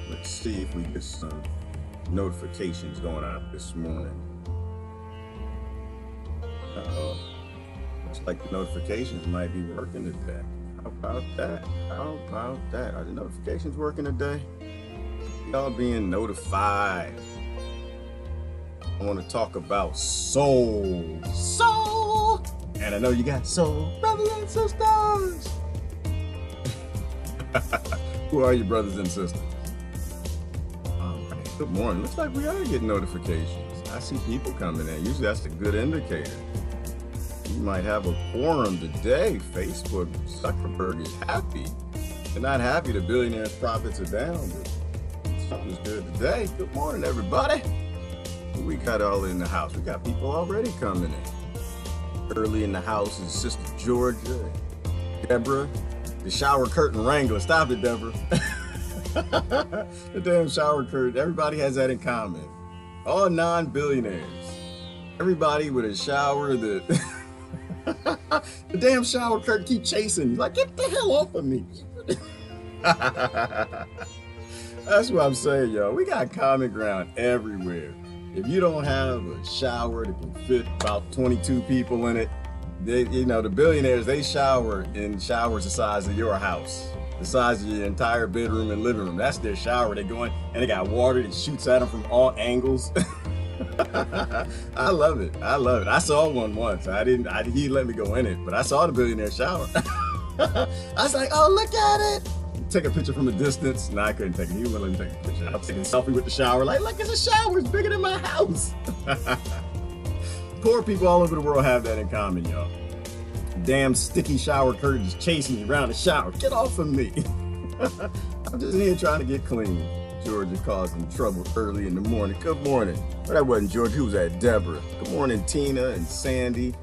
Let's see if we get some notifications going out this morning. Uh-oh. Looks like the notifications might be working today. How about that? How about that? Are the notifications working today? Y'all being notified. I want to talk about soul. Soul! And I know you got soul brothers and sisters. Who are your brothers and sisters? All right. Good morning. Looks like we are getting notifications. I see people coming in. Usually that's a good indicator. You might have a quorum today. Facebook, Zuckerberg is happy. They're not happy the billionaires' profits are down, but something's good today. Good morning, everybody. We got all in the house. We got people already coming in. Early in the house is Sister Georgia, Deborah, the shower curtain wrangler. Stop it, Deborah. The damn shower curtain. Everybody has that in common. All non-billionaires. Everybody with a shower that... the damn shower curtain keep chasing you. Like, get the hell off of me. That's what I'm saying, y'all. We got common ground everywhere. If you don't have a shower that can fit about 22 people in it, they, you know, the billionaires, they shower in showers the size of your house, the size of your entire bedroom and living room. That's their shower. They go in and they got water that shoots at them from all angles. I love it. I love it. I saw one once. He let me go in it, but I saw the billionaire shower. I was like, oh, look at it. Take a picture from a distance. No, I couldn't take it. He wouldn't let me take a picture. I was taking a selfie with the shower. Like, look, it's a shower. It's bigger than my house. Poor people all over the world have that in common, y'all. Damn sticky shower curtains chasing me around the shower. Get off of me. I'm just here trying to get clean. Georgia causing trouble early in the morning. Good morning. But that wasn't George. Who was that? Deborah. Good morning, Tina and Sandy.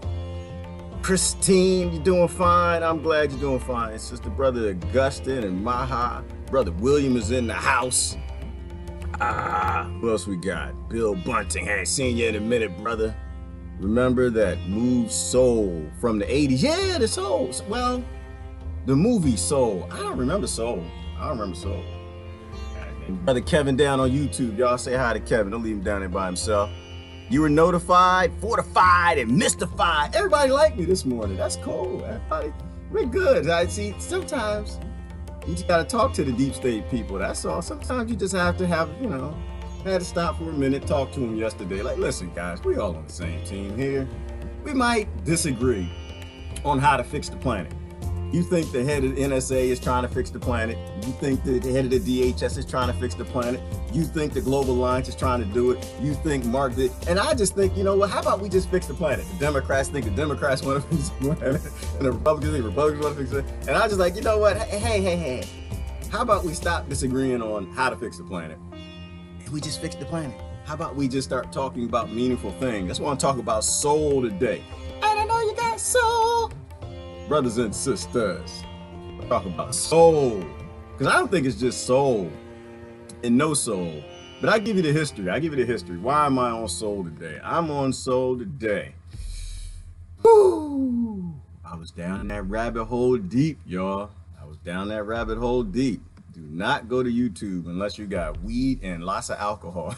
Christine, you doing fine? I'm glad you're doing fine. Sister Brother Augustine and Maha. Brother William is in the house. Who else we got? Bill Bunting. Hey, seen you in a minute, brother. Remember that move Soul from the 80s? Yeah, the Soul. Well, the movie Soul. I don't remember Soul. I don't remember Soul. Brother Kevin down on YouTube. Y'all say hi to Kevin. Don't leave him down there by himself. You were notified, fortified, and mystified. Everybody liked me this morning. That's cool. Everybody, we're good. I see. Sometimes you just gotta talk to the deep state people. That's all. Sometimes you just have to have, you know, had to stop for a minute, talk to them yesterday. Like, listen, guys, we all on the same team here. We might disagree on how to fix the planet. You think the head of the NSA is trying to fix the planet. You think the head of the DHS is trying to fix the planet. You think the Global Alliance is trying to do it. You think Mark did. And I just think, you know what, how about we just fix the planet? The Democrats think the Democrats want to fix the planet. And the Republicans think the Republicans want to fix it. And I just like, you know what, hey. How about we stop disagreeing on how to fix the planet? And we just fix the planet. How about we just start talking about meaningful things? That's why I'm talking about soul today. And I know you got soul. Brothers and sisters, talk about soul. Because I don't think it's just soul and no soul. But I give you the history. Why am I on soul today? I'm on soul today. Woo! I was down that rabbit hole deep, y'all. I was down that rabbit hole deep. Do not go to YouTube unless you got weed and lots of alcohol.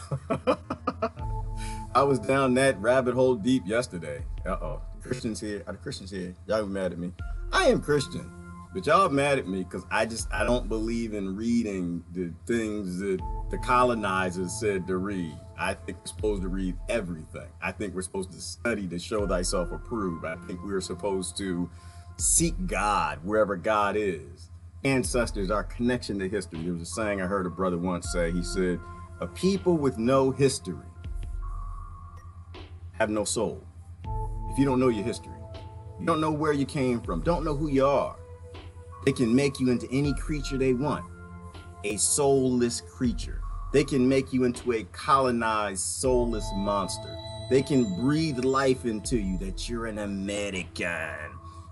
I was down that rabbit hole deep yesterday. Uh-oh. Christians here. Are the Christians here? Y'all mad at me? I am Christian, but y'all mad at me because I don't believe in reading the things that the colonizers said to read. I think we're supposed to read everything. I think we're supposed to study to show thyself approved. I think we're supposed to seek God wherever God is. Ancestors, our connection to history. There was a saying I heard a brother once say. He said, a people with no history have no soul. If you don't know your history, you don't know where you came from, don't know who you are, they can make you into any creature they want, a soulless creature. They can make you into a colonized, soulless monster. They can breathe life into you that you're an American,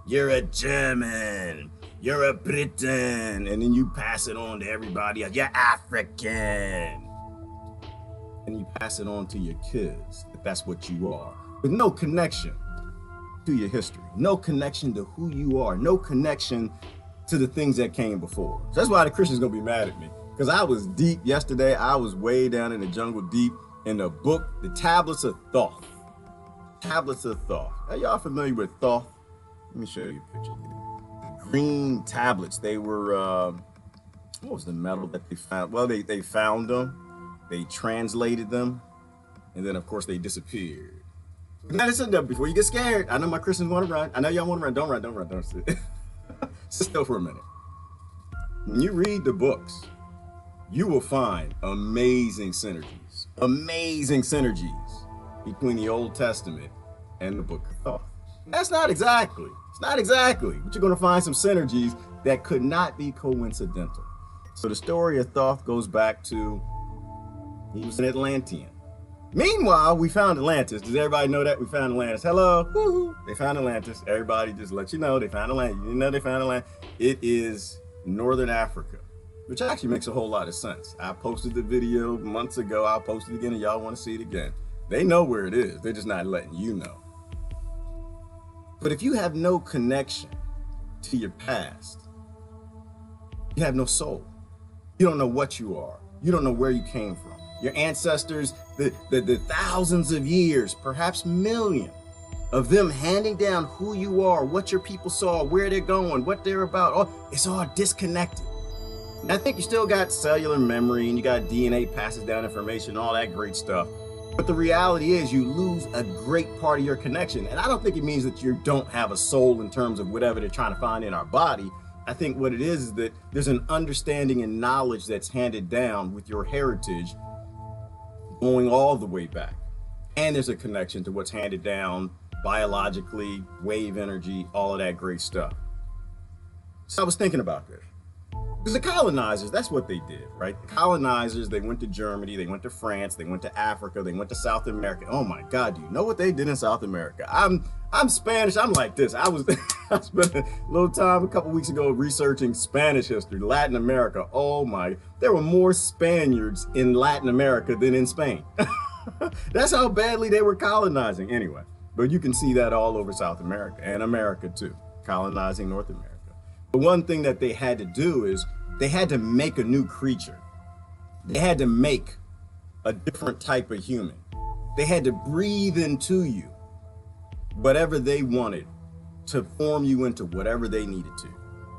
you're a German, you're a Briton, and then you pass it on to everybody else. You're African. And you pass it on to your kids, if that's what you are, with no connection to your history, no connection to who you are, no connection to the things that came before. So that's why the Christians gonna be mad at me, because I was deep yesterday. I was way down in the jungle deep in the book, the tablets of Thoth. Tablets of Thoth. Are y'all familiar with Thoth? Let me show you a picture. Green tablets. They were, what was the metal that they found? Well, they found them, they translated them, and then of course they disappeared. Now listen up before you get scared. I know my Christians want to run. I know y'all want to run. Don't run, don't run, don't sit. Sit still for a minute. When you read the books, you will find amazing synergies between the Old Testament and the Book of Thoth. It's not exactly but you're going to find some synergies that could not be coincidental. So the story of Thoth goes back to, he was an Atlantean. Meanwhile, we found Atlantis. Does everybody know that we found Atlantis? Hello, woo-hoo. They found Atlantis. Everybody just let you know they found Atlantis. You know they found Atlantis. It is Northern Africa, which actually makes a whole lot of sense. I posted the video months ago. I'll post it again and y'all want to see it again. They know where it is. They're just not letting you know. But if you have no connection to your past, you have no soul. You don't know what you are. You don't know where you came from. Your ancestors, the thousands of years, perhaps millions of them handing down who you are, what your people saw, where they're going, what they're about, it's all disconnected. And I think you still got cellular memory and you got DNA passes down information, all that great stuff. But the reality is you lose a great part of your connection. And I don't think it means that you don't have a soul in terms of whatever they're trying to find in our body. I think what it is that there's an understanding and knowledge that's handed down with your heritage going all the way back. And there's a connection to what's handed down biologically, wave energy, all of that great stuff. So I was thinking about this. Because the colonizers, that's what they did, right? The colonizers, they went to Germany, they went to France, they went to Africa, they went to South America. Oh my God, do you know what they did in South America? I'm Spanish, I'm like this. I spent a little time a couple weeks ago researching Spanish history, Latin America. Oh my, there were more Spaniards in Latin America than in Spain. That's how badly they were colonizing anyway. But you can see that all over South America and America too, colonizing North America. The one thing that they had to do is they had to make a new creature. They had to make a different type of human. They had to breathe into you whatever they wanted to form you into whatever they needed to.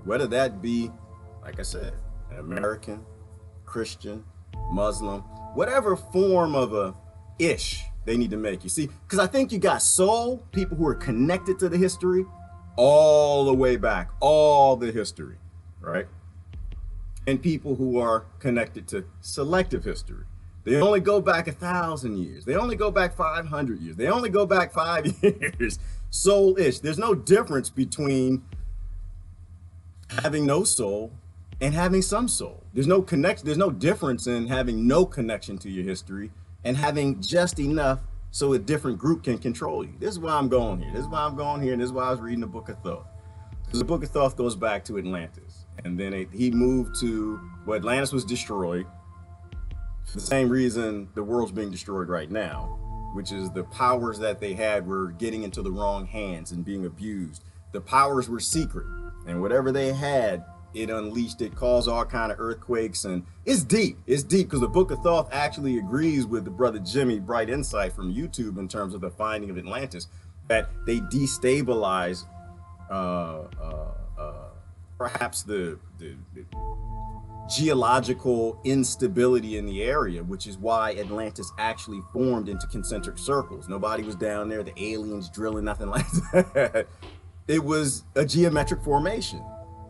Whether that be, like I said, an American, Christian, Muslim, whatever form of a ish they need to make. You see, because I think you got soul, people who are connected to the history, all the way back, all the history, right? And people who are connected to selective history. They only go back 1,000 years. They only go back 500 years. They only go back 5 years. Soul-ish. There's no difference between having no soul and having some soul. There's no connection. There's no difference in having no connection to your history and having just enough so a different group can control you. This is why I'm going here. This is why I'm going here. And this is why I was reading the Book of Thoth. Because the Book of Thoth goes back to Atlantis. And then he moved to, well, Atlantis was destroyed. For the same reason the world's being destroyed right now, which is the powers that they had were getting into the wrong hands and being abused. The powers were secret. And whatever they had, it unleashed, it caused all kind of earthquakes, and it's deep because the Book of Thoth actually agrees with the brother Jimmy Bright Insight from YouTube in terms of the finding of Atlantis, that they destabilized perhaps the geological instability in the area, which is why Atlantis actually formed into concentric circles. Nobody was down there, the aliens drilling, nothing like that. It was a geometric formation.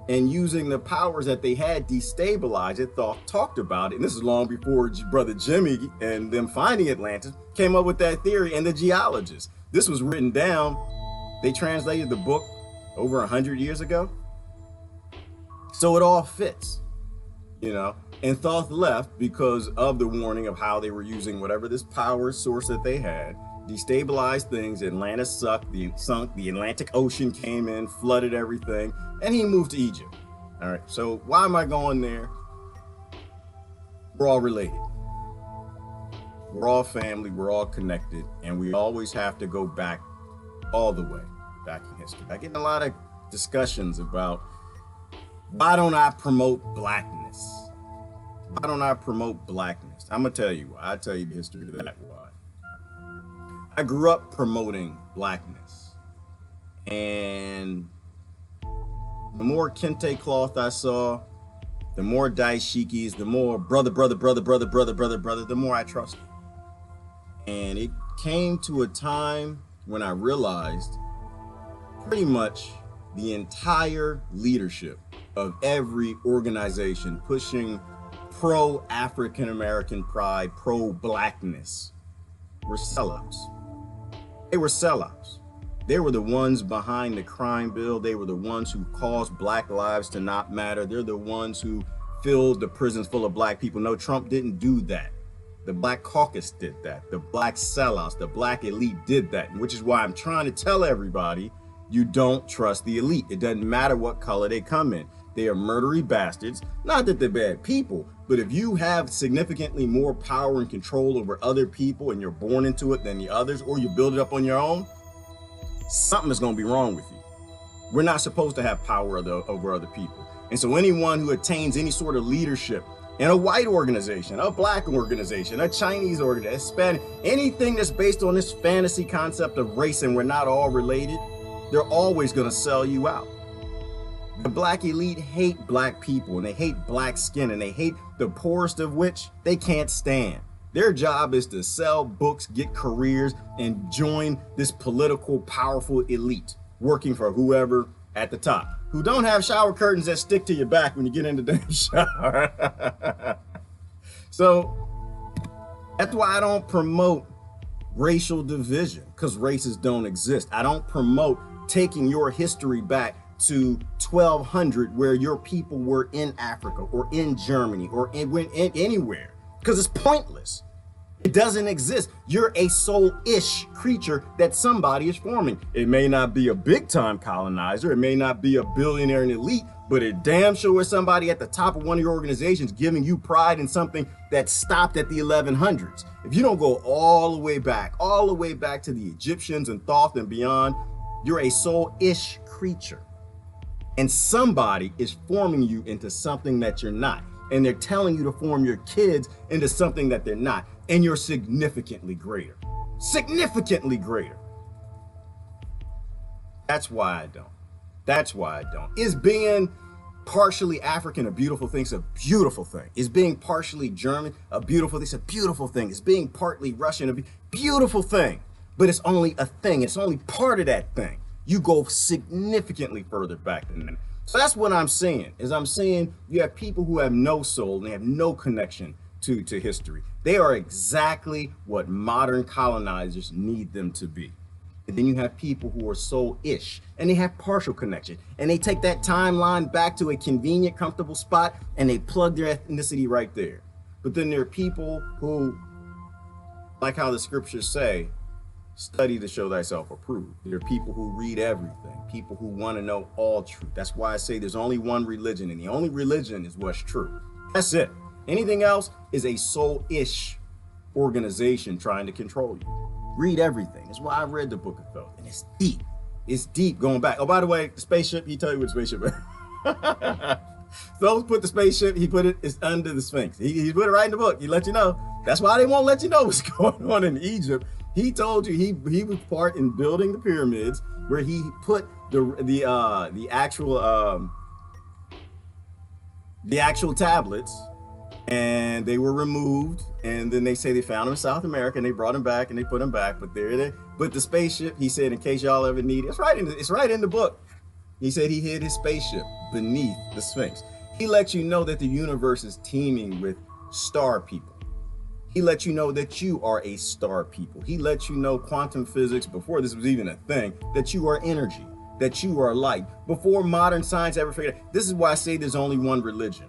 And using the powers that they had destabilized it, Thoth talked about it. And this is long before brother Jimmy and them finding Atlantis came up with that theory, and the geologists. This was written down. They translated the book over 100 years ago. So it all fits, you know. And Thoth left because of the warning of how they were using whatever this power source that they had, destabilized things. Atlantis sunk, the Atlantic Ocean came in, flooded everything, and he moved to Egypt. All right, so why am I going there? We're all related. We're all family, we're all connected, and we always have to go back all the way, back in history. I get in a lot of discussions about Why don't I promote blackness? Why don't I promote blackness? I'm gonna tell you why. I'll tell you the history of that why. I grew up promoting blackness, and the more kente cloth I saw, the more daishikis, the more brother, the more I trusted. And it came to a time when I realized pretty much the entire leadership of every organization pushing pro-African American pride, pro-blackness were sellouts. They were sellouts. They were the ones behind the crime bill. They were the ones who caused black lives to not matter. They're the ones who filled the prisons full of black people. No, Trump didn't do that. The Black Caucus did that. The black sellouts, the black elite did that, which is why I'm trying to tell everybody, you don't trust the elite. It doesn't matter what color they come in. They are murdery bastards. Not that they're bad people, but if you have significantly more power and control over other people and you're born into it than the others, or you build it up on your own, something is going to be wrong with you. We're not supposed to have power over other people. And so anyone who attains any sort of leadership in a white organization, a black organization, a Chinese organization, Hispanic, anything that's based on this fantasy concept of race and we're not all related, they're always going to sell you out. The black elite hate black people, and they hate black skin, and they hate the poorest of which they can't stand. Their job is to sell books, get careers, and join this political, powerful elite working for whoever at the top, who don't have shower curtains that stick to your back when you get in the damn shower. So that's why I don't promote racial division, because races don't exist. I don't promote taking your history back to 1200 where your people were in Africa or in Germany or in anywhere, because it's pointless. It doesn't exist. You're a soul-ish creature that somebody is forming. It may not be a big-time colonizer, it may not be a billionaire and elite, but it damn sure is somebody at the top of one of your organizations giving you pride in something that stopped at the 1100s. If you don't go all the way back to the Egyptians and Thoth and beyond, you're a soul-ish creature. And somebody is forming you into something that you're not. And they're telling you to form your kids into something that they're not. And you're significantly greater. Significantly greater. That's why I don't. That's why I don't. Is being partially African a beautiful thing? It's a beautiful thing. Is being partially German a beautiful thing? It's a beautiful thing. Is being partly Russian a beautiful thing? But it's only a thing. It's only part of that thing. You go significantly further back than that. So that's what I'm saying, is I'm saying you have people who have no soul and they have no connection to history. They are exactly what modern colonizers need them to be. And then you have people who are soul-ish and they have partial connection. And they take that timeline back to a convenient, comfortable spot and they plug their ethnicity right there. But then there are people who, like how the scriptures say, study to show thyself approved. There are people who read everything, people who want to know all truth. That's why I say there's only one religion, and the only religion is what's true. That's it. Anything else is a soul-ish organization trying to control you. Read everything. That's why I read the Book of Thoth, and it's deep. It's deep going back. Oh, by the way, the spaceship, he tell you what the spaceship is. Thoth put the spaceship, he put it, it's under the Sphinx. He put it right in the book. He let you know. That's why they won't let you know what's going on in Egypt. He told you he was part in building the pyramids, where he put the actual tablets, and they were removed, and then they say they found them in South America and they brought them back and they put them back. But but the spaceship, he said, in case y'all ever need it, it's right in the book. He said he hid his spaceship beneath the Sphinx. He lets you know that the universe is teeming with star people. He lets you know that you are a star people. He lets you know quantum physics, before this was even a thing, that you are energy, that you are light. Before modern science ever figured out. This is why I say there's only one religion.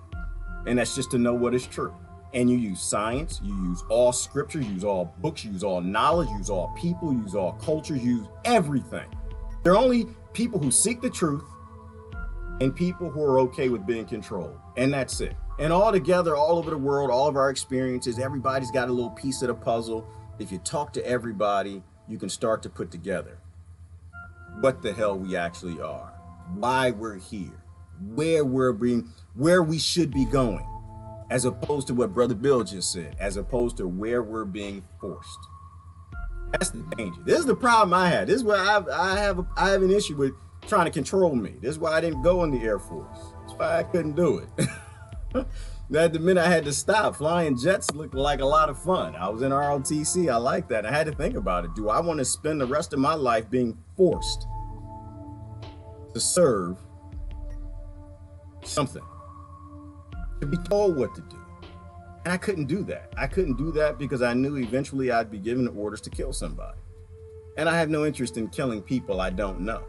And that's just to know what is true. And you use science, you use all scriptures, you use all books, you use all knowledge, you use all people, you use all cultures, you use everything. There are only people who seek the truth and people who are okay with being controlled. And that's it. And all together, all over the world, all of our experiences, everybody's got a little piece of the puzzle. If you talk to everybody, you can start to put together what the hell we actually are, why we're here, where we should be going, as opposed to what Brother Bill just said, as opposed to where we're being forced. That's the danger. This is the problem I had. This is where I have an issue with trying to control me. This is why I didn't go in the Air Force. That's why I couldn't do it. At the minute I had to stop. Flying jets looked like a lot of fun. I was in ROTC. I like that. I had to think about it. Do I want to spend the rest of my life being forced to serve something, to be told what to do? And I couldn't do that. I couldn't do that because I knew eventually I'd be given orders to kill somebody. And I have no interest in killing people I don't know.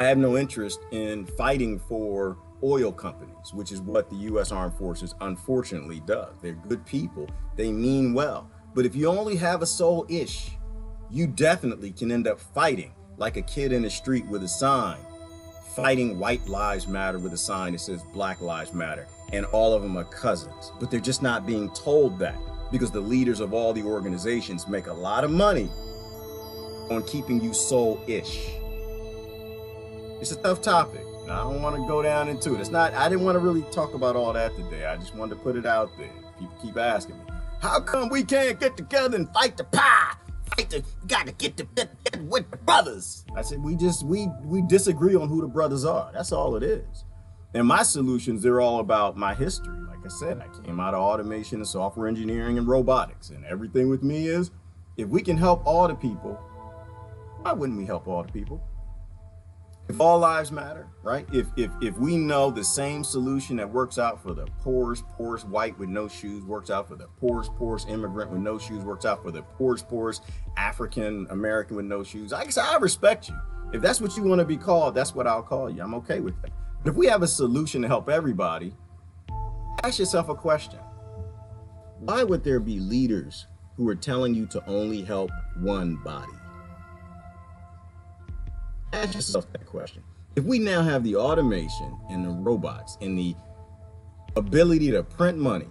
I have no interest in fighting for oil companies, which is what the U.S. Armed Forces unfortunately does. They're good people. They mean well. But if you only have a soul-ish, you definitely can end up fighting like a kid in the street with a sign, fighting white lives matter with a sign that says black lives matter. And all of them are cousins, but they're just not being told that because the leaders of all the organizations make a lot of money on keeping you soul-ish. It's a tough topic. And I don't want to go down into it. I didn't want to really talk about all that today. I just wanted to put it out there. People keep asking me, how come we can't get together and fight the pie? Got to get together with the brothers. I said, we disagree on who the brothers are. That's all it is. And my solutions, they're all about my history. Like I said, I came out of automation and software engineering and robotics. And everything with me is, if we can help all the people, why wouldn't we help all the people? If all lives matter, right? If we know the same solution that works out for the poorest white with no shoes, works out for the poorest immigrant with no shoes, works out for the poorest African American with no shoes, I guess I respect you. If that's what you want to be called, that's what I'll call you. I'm okay with that. But if we have a solution to help everybody, ask yourself a question. Why would there be leaders who are telling you to only help one body? Ask yourself that question. If we now have the automation and the robots and the ability to print money,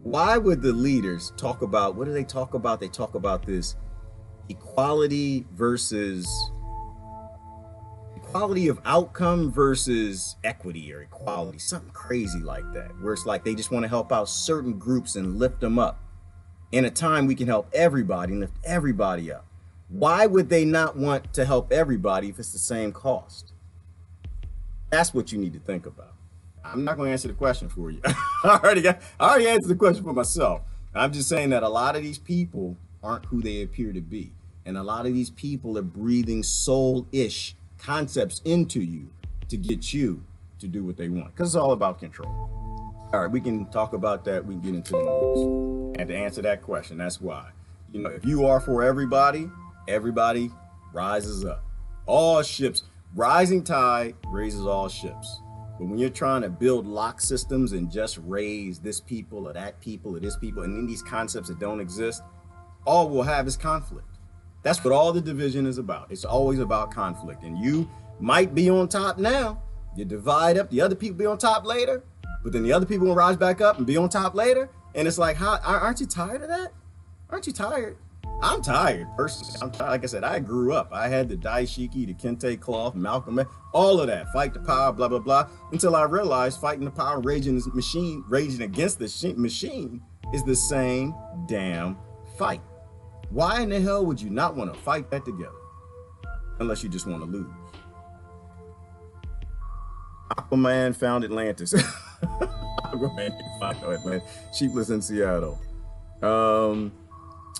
why would the leaders talk about, what do they talk about? They talk about this equality of outcome versus equity or equality, something crazy like that, where it's like they just want to help out certain groups and lift them up. In a time we can help everybody and lift everybody up. Why would they not want to help everybody if it's the same cost? That's what you need to think about. I'm not going to answer the question for you. I already answered the question for myself. I'm just saying that a lot of these people aren't who they appear to be. And a lot of these people are breathing soul-ish concepts into you to get you to do what they want. Because it's all about control. All right, we can talk about that. We can get into the news. And to answer that question, that's why. You know, if you are for everybody, everybody rises up. All ships, rising tide raises all ships. But when you're trying to build lock systems and just raise this people or that people or this people, and then these concepts that don't exist, all we'll have is conflict. That's what all the division is about. It's always about conflict. And you might be on top now. You divide up, the other people be on top later, but then the other people will rise back up and be on top later. And it's like, aren't you tired of that? Aren't you tired? I'm tired, personally. I'm tired. Like I said, I grew up. I had the daishiki, the kente cloth, Malcolm X, all of that. Fight the power, blah, blah, blah. Until I realized fighting the power, raging against the machine is the same damn fight. Why in the hell would you not want to fight that together? Unless you just want to lose. Aquaman found Atlantis. Aquaman found Atlantis. Sheepless in Seattle.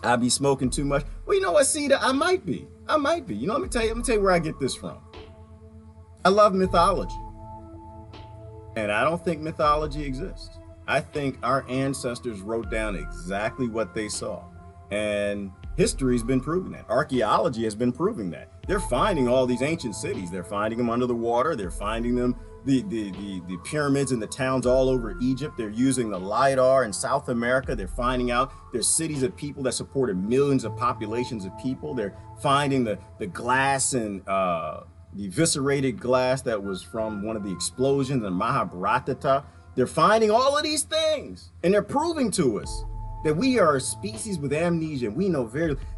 I be smoking too much. Well, you know what, Cedar? I might be. You know, let me tell you where I get this from. I love mythology. And I don't think mythology exists. I think our ancestors wrote down exactly what they saw. And history's been proving that. Archaeology has been proving that. They're finding all these ancient cities. They're finding them under the water. They're finding them, the pyramids and the towns all over Egypt. They're using the LiDAR in South America. They're finding out there's cities of people that supported millions of populations of people. They're finding the glass and the eviscerated glass that was from one of the explosions in Mahabharata. They're finding all of these things, and they're proving to us that we are a species with amnesia. We know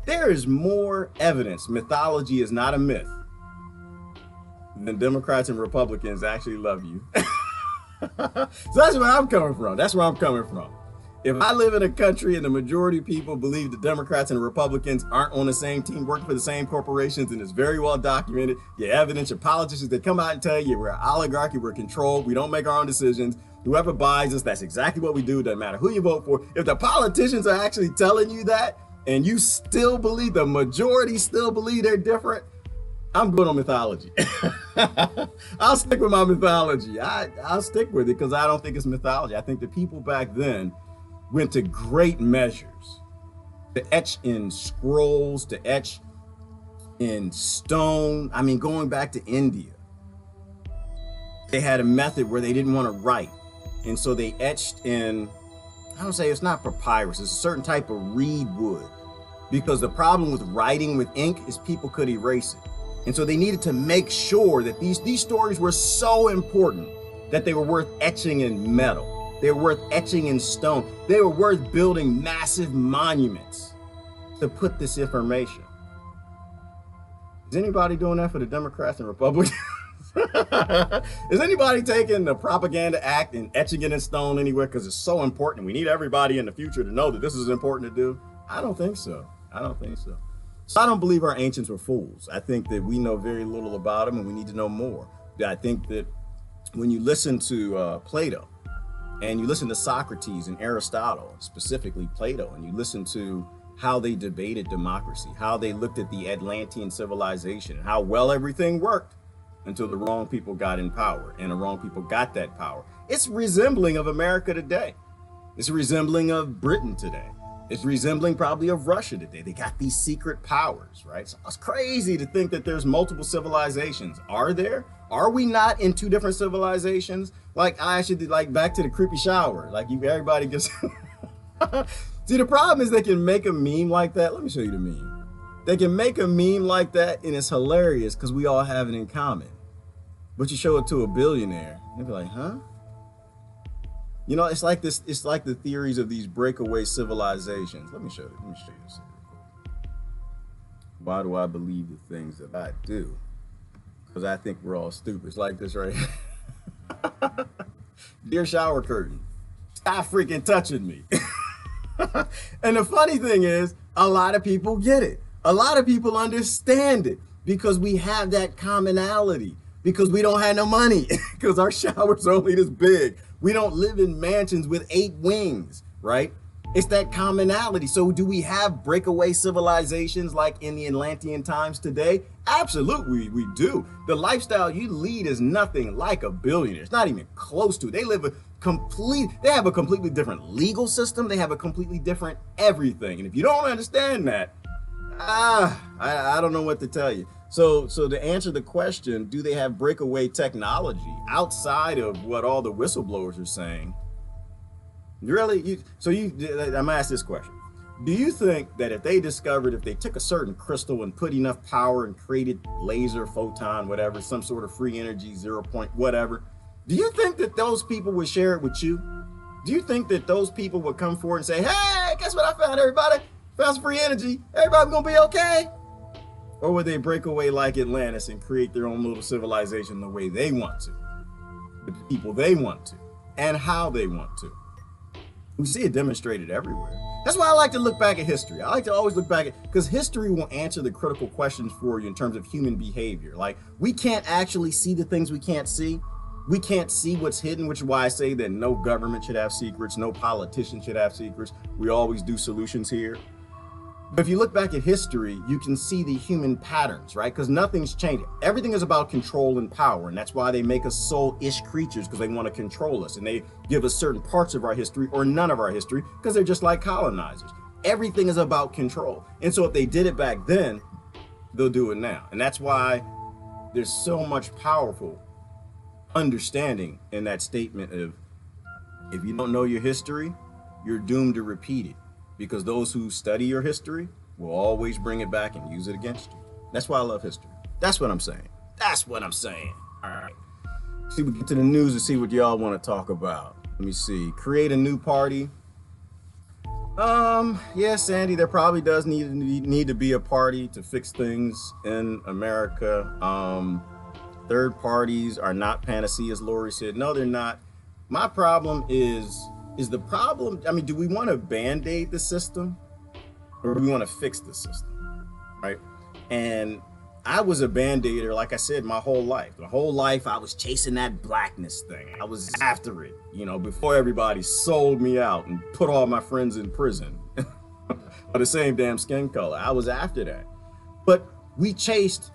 there is more evidence mythology is not a myth then Democrats and Republicans actually love you. So that's where I'm coming from. That's where I'm coming from. If I live in a country and the majority of people believe the Democrats and Republicans aren't on the same team, working for the same corporations, and it's very well documented, your evidence, your politicians, they come out and tell you we're an oligarchy, we're controlled, we don't make our own decisions. Whoever buys us, that's exactly what we do. Doesn't matter who you vote for. If the politicians are actually telling you that, and you still believe, the majority still believe they're different, I'm good on mythology. I'll stick with my mythology. I'll stick with it because I don't think it's mythology. I think the people back then went to great measures to etch in scrolls, to etch in stone. I mean, going back to India, they had a method where they didn't want to write. And so they etched in, I don't say it's not papyrus, it's a certain type of reed wood. Because the problem with writing with ink is people could erase it. And so they needed to make sure that these stories were so important that they were worth etching in metal. They were worth etching in stone. They were worth building massive monuments to put this information. Is anybody doing that for the Democrats and Republicans? Is anybody taking the propaganda act and etching it in stone anywhere because it's so important? We need everybody in the future to know that this is important to do. I don't think so. I don't think so. So I don't believe our ancients were fools. I think that we know very little about them and we need to know more. I think that when you listen to Plato and you listen to Socrates and Aristotle, specifically Plato, and you listen to how they debated democracy, how they looked at the Atlantean civilization, how well everything worked until the wrong people got in power and the wrong people got that power. It's resembling of America today. It's resembling of Britain today. It's resembling probably of Russia today. They got these secret powers, right? So it's crazy to think that there's multiple civilizations. Are there? Are we not in two different civilizations? Like I should like back to the creepy shower. Like everybody gets. See, the problem is they can make a meme like that. Let me show you the meme. They can make a meme like that and it's hilarious because we all have it in common. But you show it to a billionaire, they'll be like, huh? You know, it's like this. It's like the theories of these breakaway civilizations. Let me show you. Let me show you this. Why do I believe the things that I do? Because I think we're all stupid. It's like this right here. Dear shower curtain, stop freaking touching me. And the funny thing is, a lot of people get it. A lot of people understand it because we have that commonality. Because we don't have no money. Because our shower's only this big. We don't live in mansions with 8 wings, right? It's that commonality. So do we have breakaway civilizations like in the Atlantean times today? Absolutely, we do. The lifestyle you lead is nothing like a billionaire. It's not even close to it. They have a completely different legal system. They have a completely different everything. And if you don't understand that, I don't know what to tell you. So to answer the question, do they have breakaway technology outside of what all the whistleblowers are saying? Really? I'm gonna ask this question. Do you think that if they took a certain crystal and put enough power and created laser, photon, whatever, some sort of free energy, 0 point, whatever, do you think that those people would share it with you? Do you think that those people would come forward and say, hey, guess what I found, everybody? Found some free energy. Everybody's gonna be okay? Or would they break away like Atlantis and create their own little civilization the way they want to, with the people they want to, and how they want to? We see it demonstrated everywhere. That's why I like to look back at history. I like to always look back at, because history will answer the critical questions for you in terms of human behavior. Like, we can't actually see the things we can't see. We can't see what's hidden, which is why I say that no government should have secrets, no politician should have secrets. We always do solutions here. But if you look back at history, you can see the human patterns, right? Because nothing's changing. Everything is about control and power. And that's why they make us soul-ish creatures, because they want to control us. And they give us certain parts of our history or none of our history, because they're just like colonizers. Everything is about control. And so if they did it back then, they'll do it now. And that's why there's so much powerful understanding in that statement of, if you don't know your history, you're doomed to repeat it. Because those who study your history will always bring it back and use it against you. That's why I love history. That's what I'm saying. That's what I'm saying. All right. See, we get to the news and see what y'all want to talk about. Let me see. Create a new party. Yeah, Sandy, there probably does need to be a party to fix things in America. Third parties are not panaceas, Lori said. No, they're not. My problem is the problem, I mean, do we want to band-aid the system or do we want to fix the system, right? And I was a band-aider, like I said, my whole life. My whole life, I was chasing that blackness thing. I was after it, you know, before everybody sold me out and put all my friends in prison for the same damn skin color. I was after that. But we chased,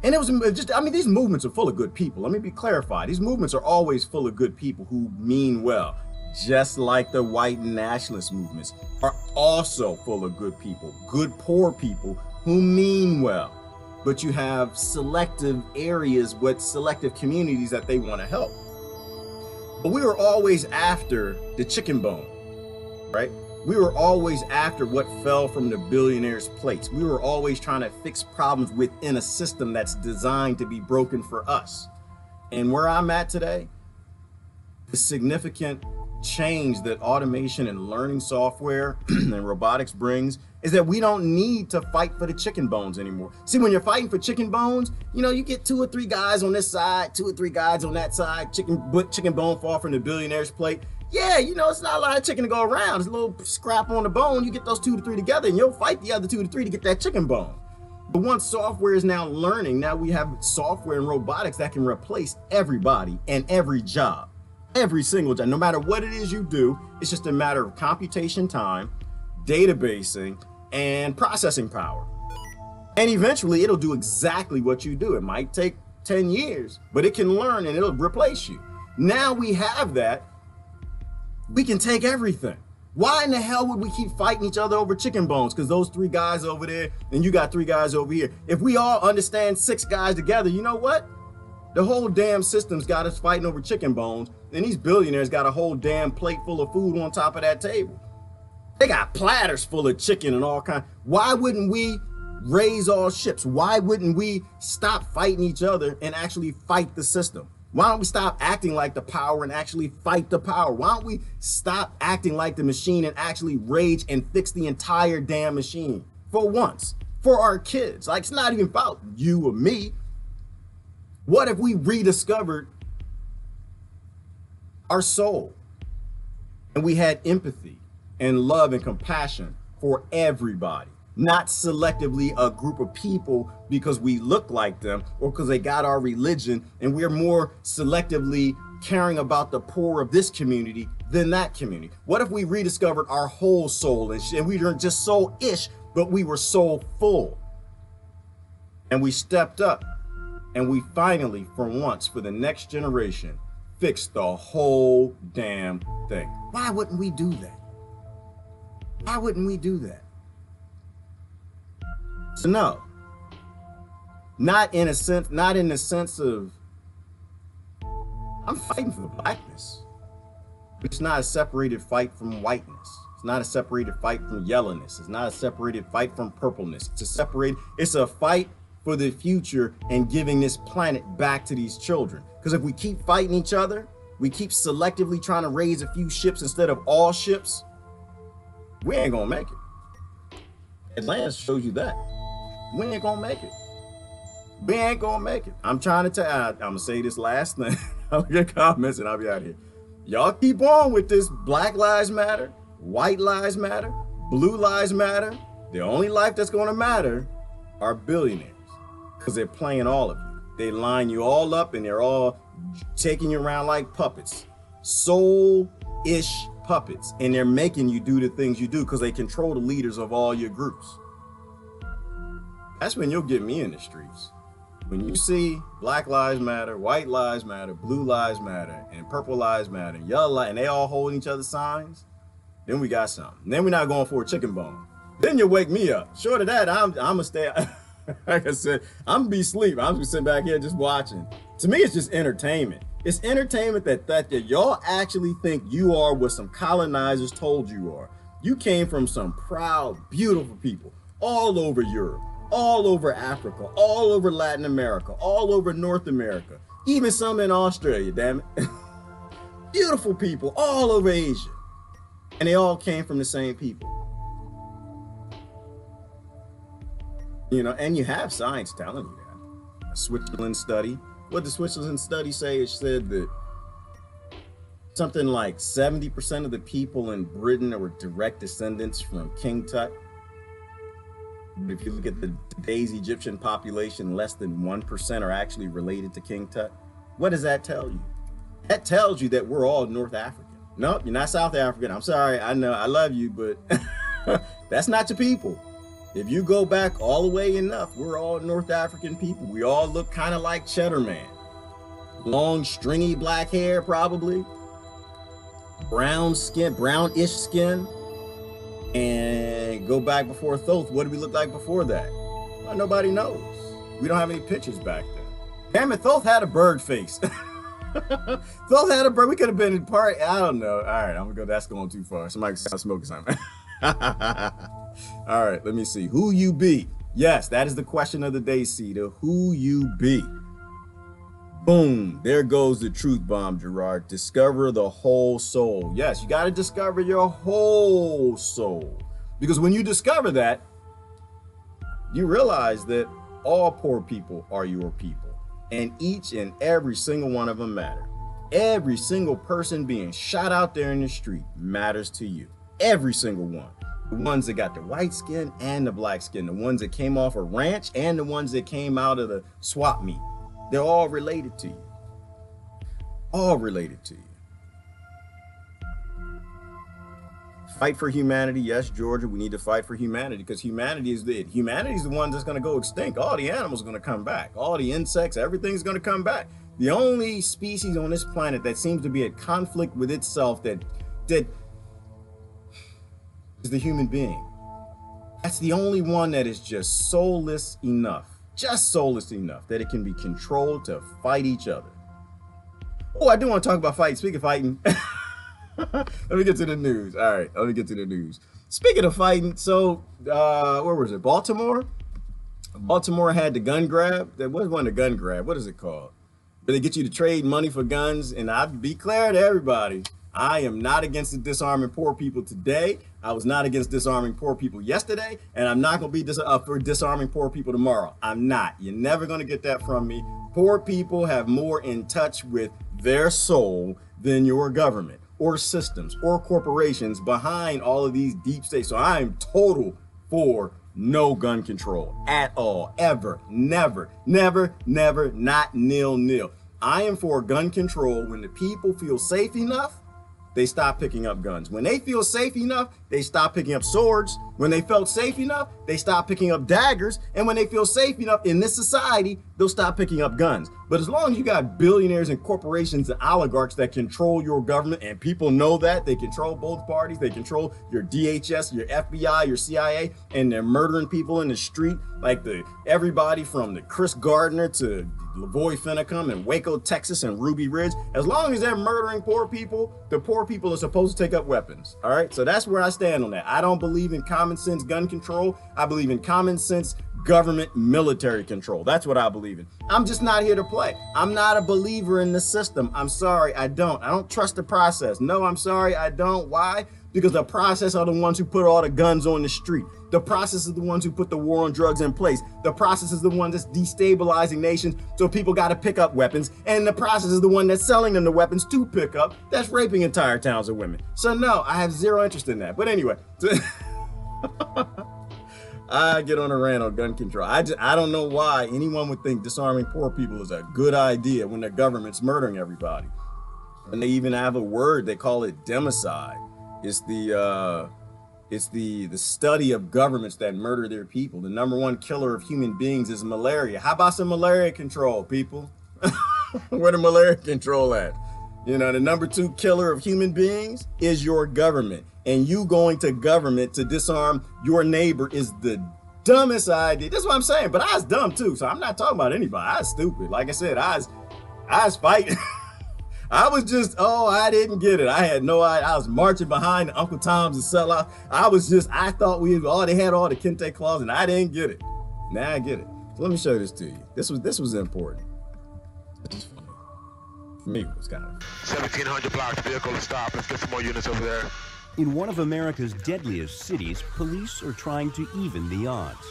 and it was just, I mean, these movements are full of good people. Let me be clarified. These movements are always full of good people who mean well, just like the white nationalist movements are also full of good people, good poor people who mean well. But you have selective areas with selective communities that they want to help. But we were always after the chicken bone, right? We were always after what fell from the billionaires' plates. We were always trying to fix problems within a system that's designed to be broken for us. And where I'm at today, the significant change that automation and learning software and robotics brings is that we don't need to fight for the chicken bones anymore. See, when you're fighting for chicken bones, you know, you get 2 or 3 guys on this side, 2 or 3 guys on that side, chicken bone fall from the billionaire's plate. Yeah, you know, it's not a lot of chicken to go around. It's a little scrap on the bone. You get those 2 to 3 together and you'll fight the other 2 to 3 to get that chicken bone. But once software is now learning, now we have software and robotics that can replace everybody and every job. Every single job, no matter what it is you do, it's just a matter of computation time, databasing, and processing power. And eventually it'll do exactly what you do. It might take 10 years, but it can learn and it'll replace you. Now we have that, we can take everything. Why in the hell would we keep fighting each other over chicken bones? Because those 3 guys over there and you got 3 guys over here. If we all understand 6 guys together, you know what? The whole damn system's got us fighting over chicken bones, and these billionaires got a whole damn plate full of food on top of that table. They got platters full of chicken and all kinds. Why wouldn't we raise all ships? Why wouldn't we stop fighting each other and actually fight the system? Why don't we stop acting like the power and actually fight the power? Why don't we stop acting like the machine and actually rage and fix the entire damn machine for once, for our kids? Like, it's not even about you or me. What if we rediscovered our soul and we had empathy and love and compassion for everybody, not selectively a group of people because we look like them or because they got our religion, and we're more selectively caring about the poor of this community than that community? What if we rediscovered our whole soul and we weren't just soul-ish, but we were soul full, and we stepped up? And we finally, for once, for the next generation, fixed the whole damn thing. Why wouldn't we do that? Why wouldn't we do that? So no, not in the sense of, I'm fighting for blackness. It's not a separated fight from whiteness. It's not a separated fight from yellowness. It's not a separated fight from purpleness. It's a fight for the future and giving this planet back to these children. Because if we keep fighting each other, we keep selectively trying to raise a few ships instead of all ships, we ain't gonna make it. Atlantis shows you that. We ain't gonna make it. We ain't gonna make it. I'm trying to tell you, I'm gonna say this last thing. I'll get comments and I'll be out here. Y'all keep on with this Black Lives Matter, White Lives Matter, Blue Lives Matter. The only life that's gonna matter are billionaires. Because they're playing all of you. They line you all up and they're all taking you around like puppets. Soul-ish puppets. And they're making you do the things you do because they control the leaders of all your groups. That's when you'll get me in the streets. When you see Black Lives Matter, White Lives Matter, Blue Lives Matter, and Purple Lives Matter, and yellow lives, and they all holding each other's signs, then we got something. Then we're not going for a chicken bone. Then you wake me up. Short of that, I'm gonna stay. Like I said, I'm gonna be asleep. I'm just sitting back here just watching. To me, it's just entertainment. It's entertainment that y'all actually think you are what some colonizers told you are. You came from some proud, beautiful people all over Europe, all over Africa, all over Latin America, all over North America, even some in Australia, damn it. Beautiful people all over Asia. And they all came from the same people. You know, and you have science telling you that. A Switzerland study what the Switzerland study say? It said that something like 70% of the people in Britain were direct descendants from King Tut. But if you look at today's Egyptian population, less than 1% are actually related to King Tut. What does that tell you? That tells you that we're all North African. Nope, you're not South African. I'm sorry, I know, I love you, but that's not your people. If you go back all the way enough, we're all North African people. We all look kind of like Cheddar Man. Long, stringy black hair, probably. Brown skin, brownish skin. And go back before Thoth. What did we look like before that? Well, nobody knows. We don't have any pictures back then. Damn it, Thoth had a bird face. Thoth had a bird. We could have been in part. I don't know. All right, I'm gonna go. That's going too far. Somebody's smoking something. All right, let me see. Who you be? Yes, that is the question of the day, Cedar. Who you be? Boom. There goes the truth bomb, Gerard. Discover the whole soul. Yes, you got to discover your whole soul. Because when you discover that, you realize that all poor people are your people. And each and every single one of them matter. Every single person being shot out there in the street matters to you. Every single one. The ones that got the white skin and the black skin. The ones that came off a ranch and the ones that came out of the swap meet. They're all related to you. All related to you. Fight for humanity. Yes, Georgia, we need to fight for humanity because humanity is the one that's going to go extinct. All the animals are going to come back. All the insects, everything's going to come back. The only species on this planet that seems to be at conflict with itself that is the human being. That's the only one that is just soulless enough. Just soulless enough that it can be controlled to fight each other. Oh, I do want to talk about fighting. Speaking of fighting, let me get to the news. All right, let me get to the news. Speaking of fighting, so where was it? Baltimore? Baltimore had the gun grab. There wasn't a gun grab. What is it called? Where they get you to trade money for guns. And I'd be clear to everybody, I am not against the disarming poor people today. I was not against disarming poor people yesterday, and I'm not going to be for disarming poor people tomorrow. I'm not. You're never going to get that from me. Poor people have more in touch with their soul than your government or systems or corporations behind all of these deep states. So I am total for no gun control at all, ever, never, never, never, not nil. I am for gun control when the people feel safe enough. They stop picking up guns. When they feel safe enough, they stop picking up swords. When they felt safe enough, they stop picking up daggers. And when they feel safe enough in this society, they'll stop picking up guns. But as long as you got billionaires and corporations and oligarchs that control your government, and people know that, they control both parties, they control your DHS, your FBI, your CIA, and they're murdering people in the street, like everybody from the Chris Gardner to Lavoy Finicum in Waco, Texas, and Ruby Ridge. As long as they're murdering poor people, the poor people are supposed to take up weapons. All right, so that's where I stand on that. I don't believe in common sense gun control. I believe in common sense government military control. That's what I believe in. I'm just not here to play. I'm not a believer in the system. I'm sorry, I don't trust the process. No, I'm sorry, I don't. Why? Because the process are the ones who put all the guns on the street. The process is the ones who put the war on drugs in place. The process is the one that's destabilizing nations, so people got to pick up weapons. And the process is the one that's selling them the weapons to pick up, that's raping entire towns of women. So no, I have zero interest in that. But anyway, I get on a rant on gun control. I don't know why anyone would think disarming poor people is a good idea when the government's murdering everybody. And they even have a word, they call it democide. It's the study of governments that murder their people. The #1 killer of human beings is malaria. How about some malaria control, people? Where the malaria control at? You know, the #2 killer of human beings is your government. And you going to government to disarm your neighbor is the dumbest idea. That's what I'm saying. But I was dumb too, so I'm not talking about anybody. I was stupid. Like I said, I was fighting. I was just, I didn't get it. I had no idea. I was marching behind Uncle Tom's and sellout. I thought they had all the kente claws, and I didn't get it. Now I get it. So let me show this to you. This was important. This is funny. For me, it was kind of 1,700 blocks, vehicle to stop. Let's get some more units over there. In one of America's deadliest cities, police are trying to even the odds.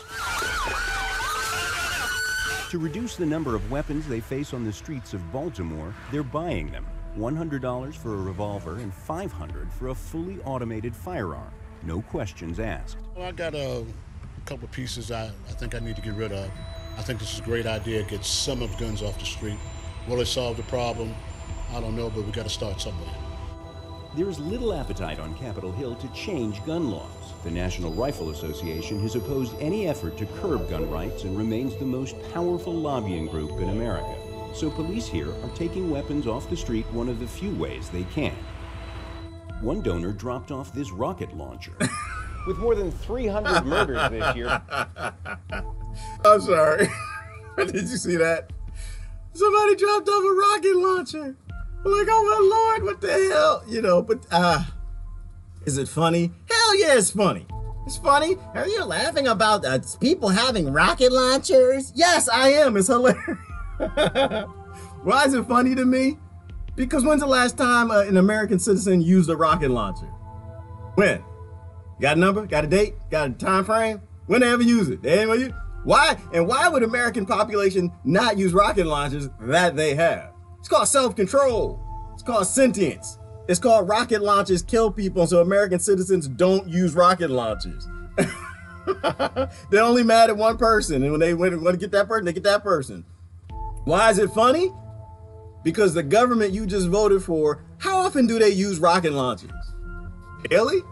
To reduce the number of weapons they face on the streets of Baltimore, they're buying them. $100 for a revolver and $500 for a fully automated firearm. No questions asked. Well, I got a couple of pieces I think I need to get rid of. I think this is a great idea, get some of the guns off the street. Will it solve the problem? I don't know, but we got to start somewhere. There is little appetite on Capitol Hill to change gun laws. The National Rifle Association has opposed any effort to curb gun rights and remains the most powerful lobbying group in America. So police here are taking weapons off the street one of the few ways they can. One donor dropped off this rocket launcher. With more than 300 murders this year. I'm sorry. Did you see that? Somebody dropped off a rocket launcher. I'm like, oh my Lord, what the hell? You know, but is it funny? Hell yeah, it's funny. It's funny. Are you laughing about people having rocket launchers? Yes, I am. It's hilarious. Why is it funny to me? Because when's the last time an American citizen used a rocket launcher? When? Got a number? Got a date? Got a time frame? When they ever use it? They ever use? Why? And why would American population not use rocket launchers that they have? It's called self-control. It's called sentience. It's called rocket launchers kill people, so American citizens don't use rocket launchers. They're only mad at one person, and when they want to get that person, they get that person. Why is it funny? Because the government you just voted for, how often do they use rocket launchers? Daily?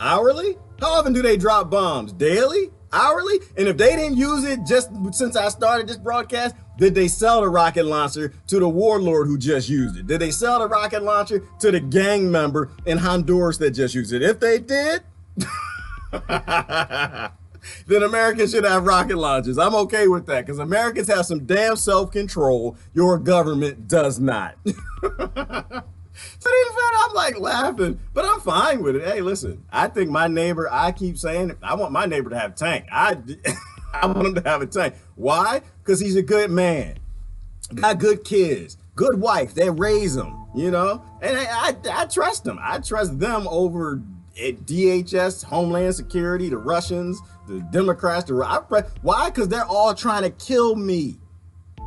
Hourly? How often do they drop bombs? Daily? Hourly? And if they didn't use it just since I started this broadcast, did they sell the rocket launcher to the warlord who just used it? Did they sell the rocket launcher to the gang member in Honduras that just used it? If they did, then Americans should have rocket launchers. I'm okay with that because Americans have some damn self-control. Your government does not. So I'm like laughing, but I'm fine with it. Hey, listen, I think my neighbor, I keep saying, I want my neighbor to have a tank. I want him to have a tank. Why? Because he's a good man. Got good kids, good wife. They raise him, you know? And I trust them. I trust them over DHS, Homeland Security, the Russians, the Democrats. Why? Because they're all trying to kill me.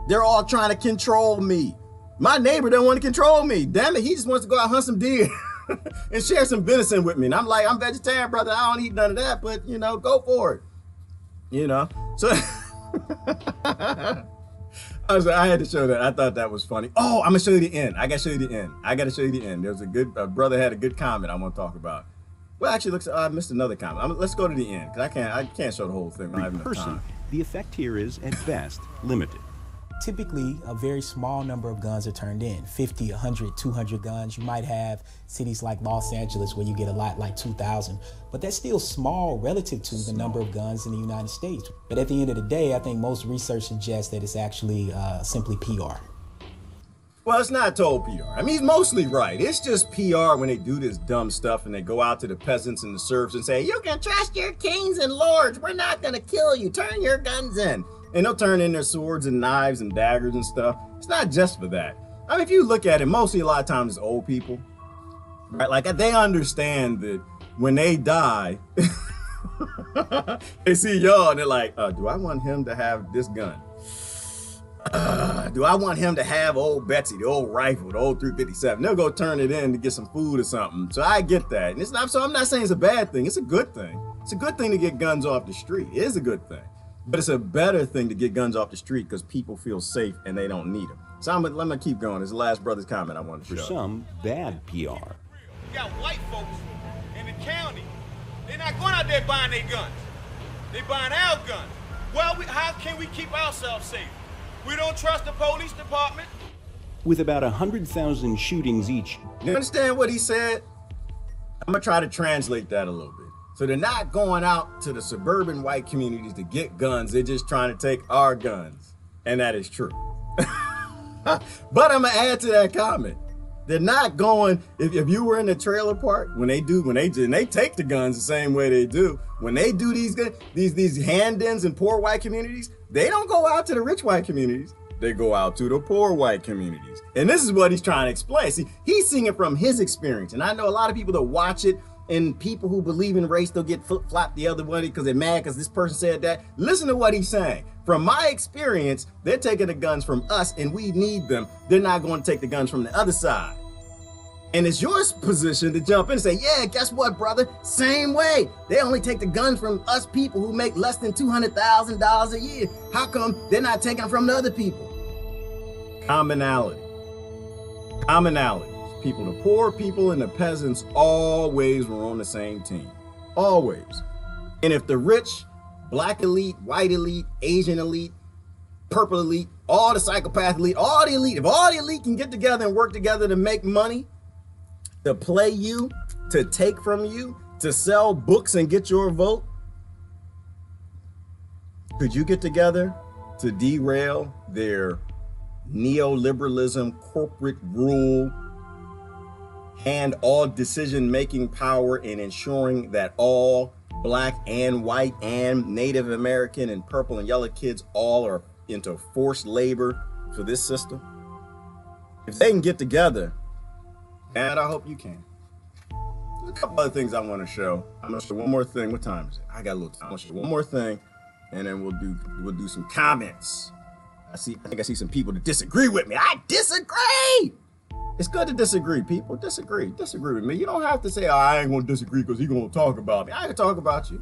They're all trying to control me. My neighbor don't want to control me. Damn it, he just wants to go out and hunt some deer and share some venison with me. And I'm like, I'm vegetarian, brother. I don't eat none of that, but, you know, go for it. You know? So I had to show that. I thought that was funny. Oh, I'm going to show you the end. I got to show you the end. I got to show you the end. There was a good, brother had a good comment I want to talk about. Well, actually, looks, I missed another comment. Let's go to the end, because I can't show the whole thing. I don't have enough time. The effect here is, at best, limited. Typically, a very small number of guns are turned in, 50, 100, 200 guns. You might have cities like Los Angeles where you get a lot like 2,000, but that's still small relative to the number of guns in the United States. But at the end of the day, I think most research suggests that it's actually simply PR. Well, it's not total PR. I mean, he's mostly right. It's just PR when they do this dumb stuff and they go out to the peasants and the serfs and say, you can trust your kings and lords. We're not going to kill you. Turn your guns in. And they'll turn in their swords and knives and daggers and stuff. It's not just for that. I mean, if you look at it, mostly a lot of times it's old people, right? Like they understand that when they die, they see y'all and they're like, do I want him to have this gun? Do I want him to have old Betsy, the old rifle, the old 357? They'll go turn it in to get some food or something. So I get that. And it's not, so I'm not saying it's a bad thing. It's a good thing. It's a good thing to get guns off the street. It is a good thing. But it's a better thing to get guns off the street because people feel safe and they don't need them. So let me keep going. It's the last brother's comment I wanted to show. For some, bad PR. You got white folks in the county. They're not going out there buying their guns. They're buying our guns. Well, how can we keep ourselves safe? We don't trust the police department. With about 100,000 shootings each. You understand what he said? I'm going to try to translate that a little bit. So they're not going out to the suburban white communities to get guns. They're just trying to take our guns. And that is true. But I'm going to add to that comment. They're not going, if you were in the trailer park, when they take the guns the same way they do, when they do these hand-ins in poor white communities, they don't go out to the rich white communities. They go out to the poor white communities. And this is what he's trying to explain. See, he's seeing it from his experience. And I know a lot of people that watch it, and people who believe in race, they'll get flip-flopped the other way because they're mad because this person said that. Listen to what he's saying. From my experience, they're taking the guns from us and we need them. They're not going to take the guns from the other side. And it's your position to jump in and say, yeah, guess what, brother? Same way. They only take the guns from us people who make less than $200,000 a year. How come they're not taking them from the other people? Commonality. Commonalities. People, the poor people and the peasants always were on the same team. Always. And if the rich, black elite, white elite, Asian elite, purple elite, all the psychopath elite, all the elite, if all the elite can get together and work together to make money, to play you, to take from you, to sell books and get your vote, could you get together to derail their neoliberalism, corporate rule, hand all decision-making power in ensuring that all black and white and Native American and purple and yellow kids all are into forced labor for this system? If they can get together, and I hope you can. There's a couple other things I want to show. I'm gonna show one more thing. What time is it? I got a little time. I'm gonna show one more thing, and then we'll do some comments. I think I see some people that disagree with me. I disagree. It's good to disagree, people. Disagree with me. You don't have to say, oh, I ain't gonna disagree because he's gonna talk about me. I can talk about you.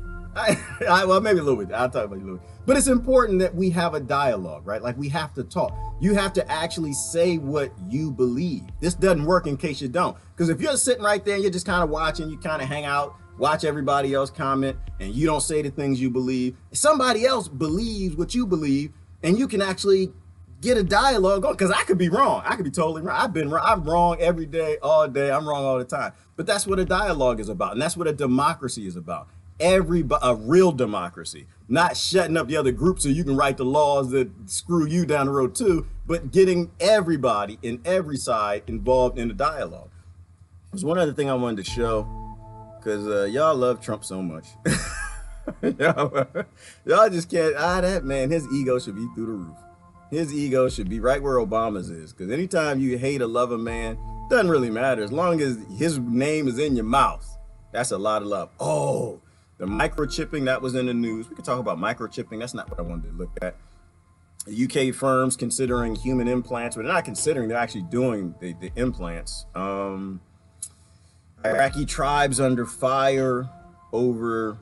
Well, maybe a little bit. I'll talk about you a little bit. But it's important that we have a dialogue, right? Like we have to talk. You have to actually say what you believe. This doesn't work in case you don't. Because if you're sitting right there and you're just kind of watching, you kind of hang out, watch everybody else comment, and you don't say the things you believe, somebody else believes what you believe, and you can actually get a dialogue going. Because I could be wrong. I could be totally wrong. I've been wrong. I'm wrong every day, all day. I'm wrong all the time. But that's what a dialogue is about. And that's what a democracy is about. A real democracy, not shutting up the other group so you can write the laws that screw you down the road too, but getting everybody in every side involved in the dialogue. There's one other thing I wanted to show, because y'all love Trump so much. y'all just can't, that man, his ego should be through the roof. His ego should be right where Obama's is, because anytime you hate or love a man, doesn't really matter. As long as his name is in your mouth, that's a lot of love. Oh, the microchipping that was in the news. We could talk about microchipping. That's not what I wanted to look at. UK firms considering human implants, but they're not considering, they're actually doing the implants. Iraqi tribes under fire over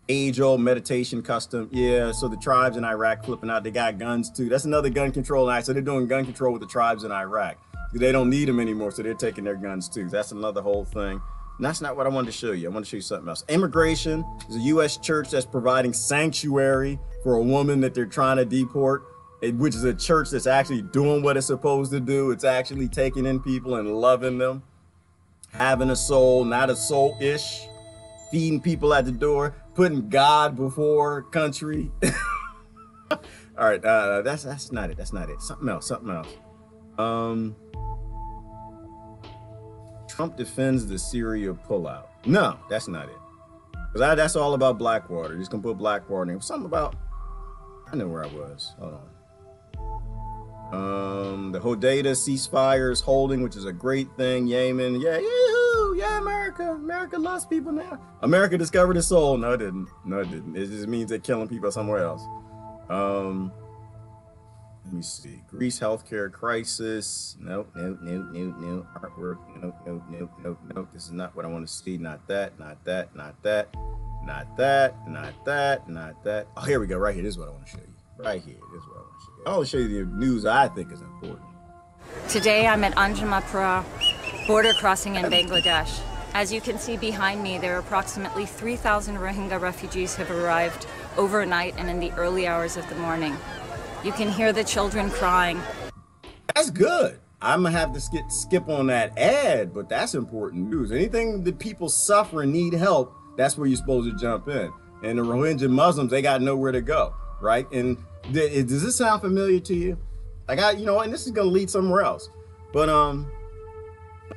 age-old meditation custom. Yeah, so the tribes in Iraq flipping out, they got guns too. That's another gun control act. So they're doing gun control with the tribes in Iraq. They don't need them anymore, so they're taking their guns too. That's another whole thing. And that's not what I wanted to show you. I want to show you something else. Immigration is a U.S. church that's providing sanctuary for a woman that they're trying to deport, which is a church that's actually doing what it's supposed to do. It's actually taking in people and loving them, having a soul, not a soul-ish, feeding people at the door, putting God before country. All right, that's not it. That's not it. Something else. Trump defends the Syria pullout. No, that's not it. Because that's all about Blackwater. Just gonna put Blackwater in. Something about, I know where I was. Hold on. The Hodeidah ceasefire is holding, which is a great thing. Yemen, yeah, yoo-hoo, yeah, America. America loves people now. America discovered its soul. No, it didn't. No, it didn't. It just means they're killing people somewhere else. Let me see. Greece healthcare crisis. Nope. Artwork. Nope. This is not what I want to see. Not that. Oh, here we go. Right here. This is what I want to show you. Right here. This is what I want to show you. I want to show you the news I think is important. Today I'm at Anjamapura border crossing in Bangladesh. As you can see behind me, there are approximately 3,000 Rohingya refugees have arrived overnight and in the early hours of the morning. You can hear the children crying. That's good. I'm gonna have to skip on that ad, but that's important news. Anything that people suffer and need help, that's where you're supposed to jump in. And the Rohingya Muslims, they got nowhere to go, right? And does this sound familiar to you? And this is gonna lead somewhere else. But I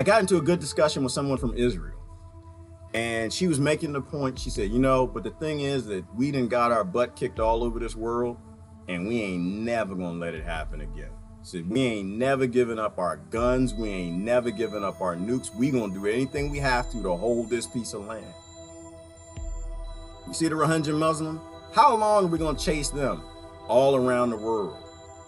got into a good discussion with someone from Israel. And she was making the point, she said, but the thing is that we done got our butt kicked all over this world, and we ain't never gonna let it happen again. So we ain't never giving up our guns. We ain't never giving up our nukes. We gonna do anything we have to hold this piece of land. You see the Rohingya Muslim? How long are we gonna chase them all around the world?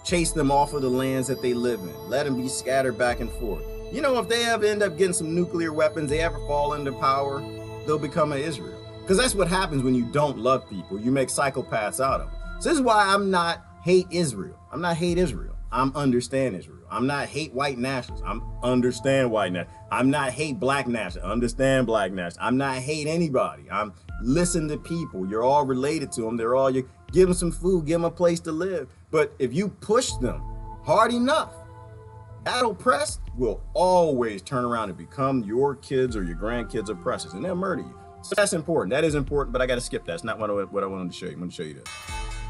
Chase them off of the lands that they live in. Let them be scattered back and forth. You know, if they ever end up getting some nuclear weapons, they ever fall into power, they'll become an Israel. Because that's what happens when you don't love people. You make psychopaths out of them. So this is why I'm not hate Israel. I'm not hate Israel. I'm understand Israel. I'm not hate white nationalists. I'm understand white nationalists. I'm not hate black nationalists. Understand black nationalists. I'm not hate anybody. I'm listen to people. You're all related to them. They're all you. Give them some food. Give them a place to live. But if you push them hard enough, that oppressed will always turn around and become your kids or your grandkids' oppressors, and they'll murder you. So that's important. That is important, but I got to skip that. It's not what I wanted to show you. I'm going to show you this.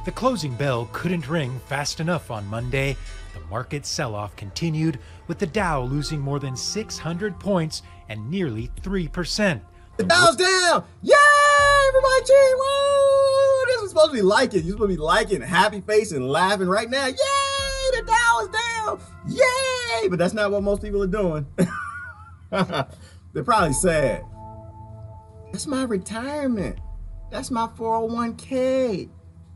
The closing bell couldn't ring fast enough on Monday. The market sell-off continued, with the Dow losing more than 600 points and nearly 3%. The Dow's down! Yay! Everybody cheer! Woo! This was supposed to be liking. You're supposed to be liking, happy face and laughing right now. Yay! The Dow is down! Yay! But that's not what most people are doing. They're probably sad. That's my retirement. That's my 401k.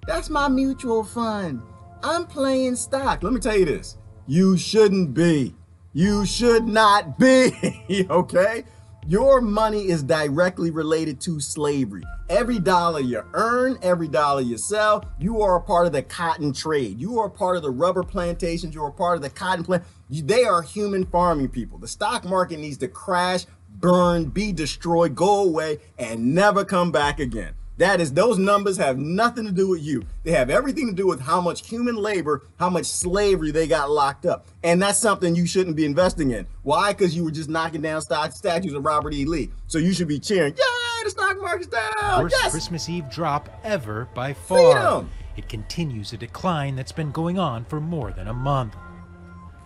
That's my mutual fund. I'm playing stock. Let me tell you this. You shouldn't be. You should not be, okay? Your money is directly related to slavery. Every dollar you earn, every dollar you sell, you are a part of the cotton trade. You are a part of the rubber plantations. You are a part of the cotton plant. They are human farming people. The stock market needs to crash, burn, be destroyed, go away, and never come back again. That is, those numbers have nothing to do with you. They have everything to do with how much human labor, how much slavery they got locked up. And that's something you shouldn't be investing in. Why? Because you were just knocking down statues of Robert E. Lee. So you should be cheering, yay, the stock market's down. Worst yes! Christmas Eve drop ever by far. Freedom. It continues a decline that's been going on for more than a month.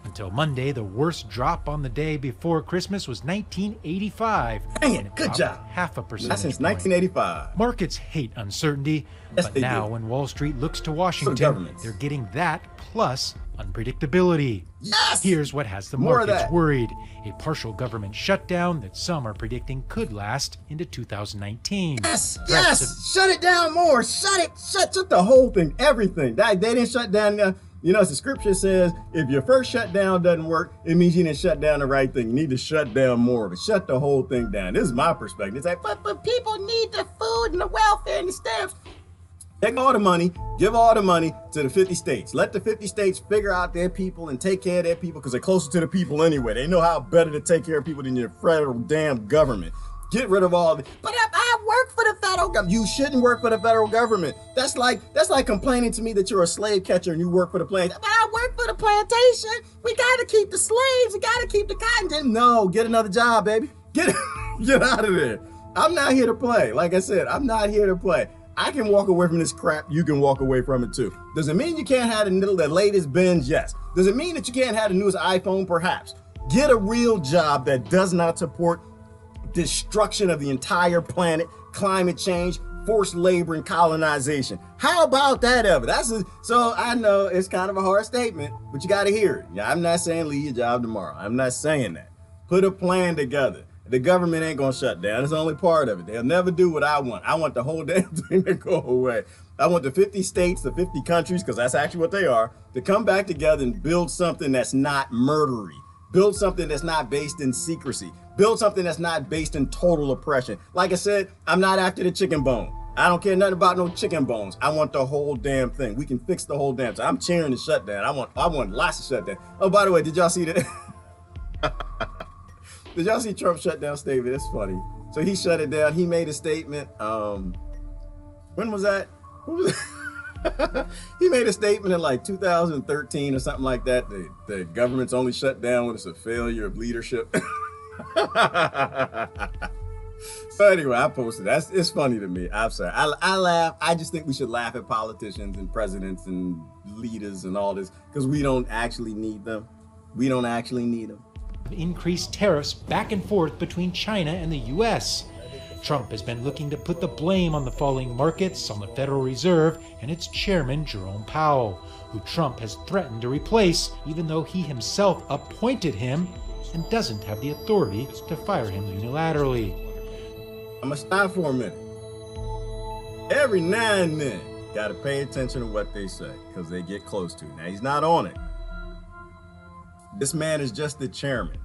Until Monday, the worst drop on the day before Christmas was 1985. Dang it, good job. 0.5%. That's since 1985. Markets hate uncertainty, Yes, but they now do. when Wall Street looks to Washington, governments. they're getting that plus unpredictability. Yes! Here's what has the More of markets that. worried. A partial government shutdown that some are predicting could last into 2019. Yes, Threats yes, shut it down more. Shut the whole thing, everything. They didn't shut down. You know, as the scripture says, if your first shutdown doesn't work, it means you didn't shut down the right thing. You need to shut down more of it. Shut the whole thing down. This is my perspective. It's like, but people need the food and the welfare and the stamps. Take all the money, give all the money to the 50 states. Let the 50 states figure out their people and take care of their people because they're closer to the people anyway. They know how better to take care of people than your federal damn government. Get rid of all of it. But I work for the federal government. You shouldn't work for the federal government. That's like complaining to me that you're a slave catcher and you work for the plantation. But I work for the plantation. We got to keep the slaves. We got to keep the cotton. No, get another job, baby. Get out of there. I'm not here to play. Like I said, I'm not here to play. I can walk away from this crap. You can walk away from it too. Does it mean you can't have the latest Benz? Yes. Does it mean that you can't have the newest iPhone? Perhaps. Get a real job that does not support destruction of the entire planet, climate change, forced labor, and colonization. How about that ever? So I know it's kind of a hard statement, but you got to hear it. Yeah, I'm not saying leave your job tomorrow. I'm not saying that. Put a plan together. The government ain't gonna shut down. It's only part of it. They'll never do what I want. I want the whole damn thing to go away. I want the 50 states, the 50 countries, because that's actually what they are, to come back together and build something that's not murdery. Build something that's not based in secrecy. Build something that's not based in total oppression. Like I said, I'm not after the chicken bone. I don't care nothing about no chicken bones. I want the whole damn thing. We can fix the whole damn thing. I'm cheering the shutdown. I want lots of shutdown. Oh, by the way, did y'all see that? Did y'all see Trump's shutdown statement? It's funny. So he shut it down. He made a statement. When was that? Who was it? He made a statement in like 2013 or something like that. The government's only shut down when it's a failure of leadership. So anyway, I posted that. It's funny to me. I'm sorry. I laugh. I just think we should laugh at politicians and presidents and leaders and all this because we don't actually need them. We don't actually need them. Increased tariffs back and forth between China and the U.S. Trump has been looking to put the blame on the falling markets on the Federal Reserve and its chairman, Jerome Powell, who Trump has threatened to replace, even though he himself appointed him and doesn't have the authority to fire him unilaterally. I'm gonna stop for a minute. Every now and then, gotta pay attention to what they say, because they get close to it. Now, he's not on it. This man is just the chairman.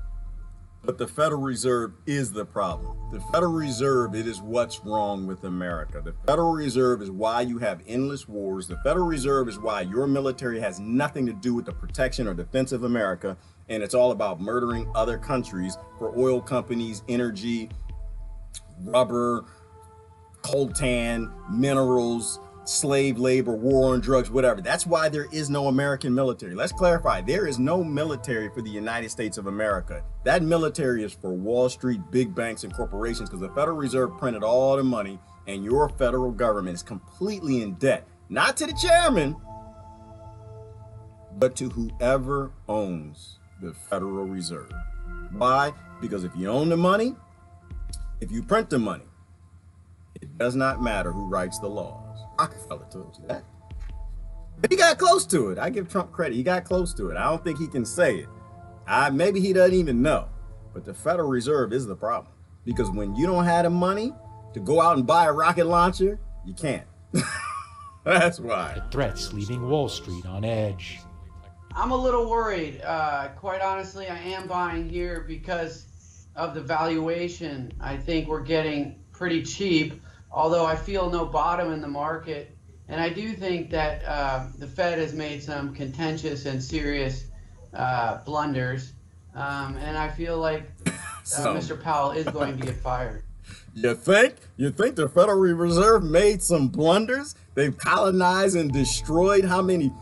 But the Federal Reserve is the problem. The Federal Reserve, it is what's wrong with America. The Federal Reserve is why you have endless wars. The Federal Reserve is why your military has nothing to do with the protection or defense of America. And it's all about murdering other countries for oil companies, energy, rubber, coltan, minerals, slave labor, war on drugs, whatever. That's why there is no American military. Let's clarify. There is no military for the United States of America. That military is for Wall Street, big banks, and corporations, because the Federal Reserve printed all the money and your federal government is completely in debt. Not to the chairman, but to whoever owns the Federal Reserve. Why? Because if you own the money, if you print the money, it does not matter who writes the laws. Rockefeller told you that. But he got close to it. I give Trump credit. He got close to it. I don't think he can say it. Maybe he doesn't even know. But the Federal Reserve is the problem. Because when you don't have the money to go out and buy a rocket launcher, you can't. That's why. The threats leaving Wall Street on edge. I'm a little worried. Quite honestly, I am buying here because of the valuation. I think we're getting pretty cheap, although I feel no bottom in the market. And I do think that the Fed has made some contentious and serious blunders. And I feel like Mr. Powell is going to get fired. You think? You think the Federal Reserve made some blunders? They've colonized and destroyed how many?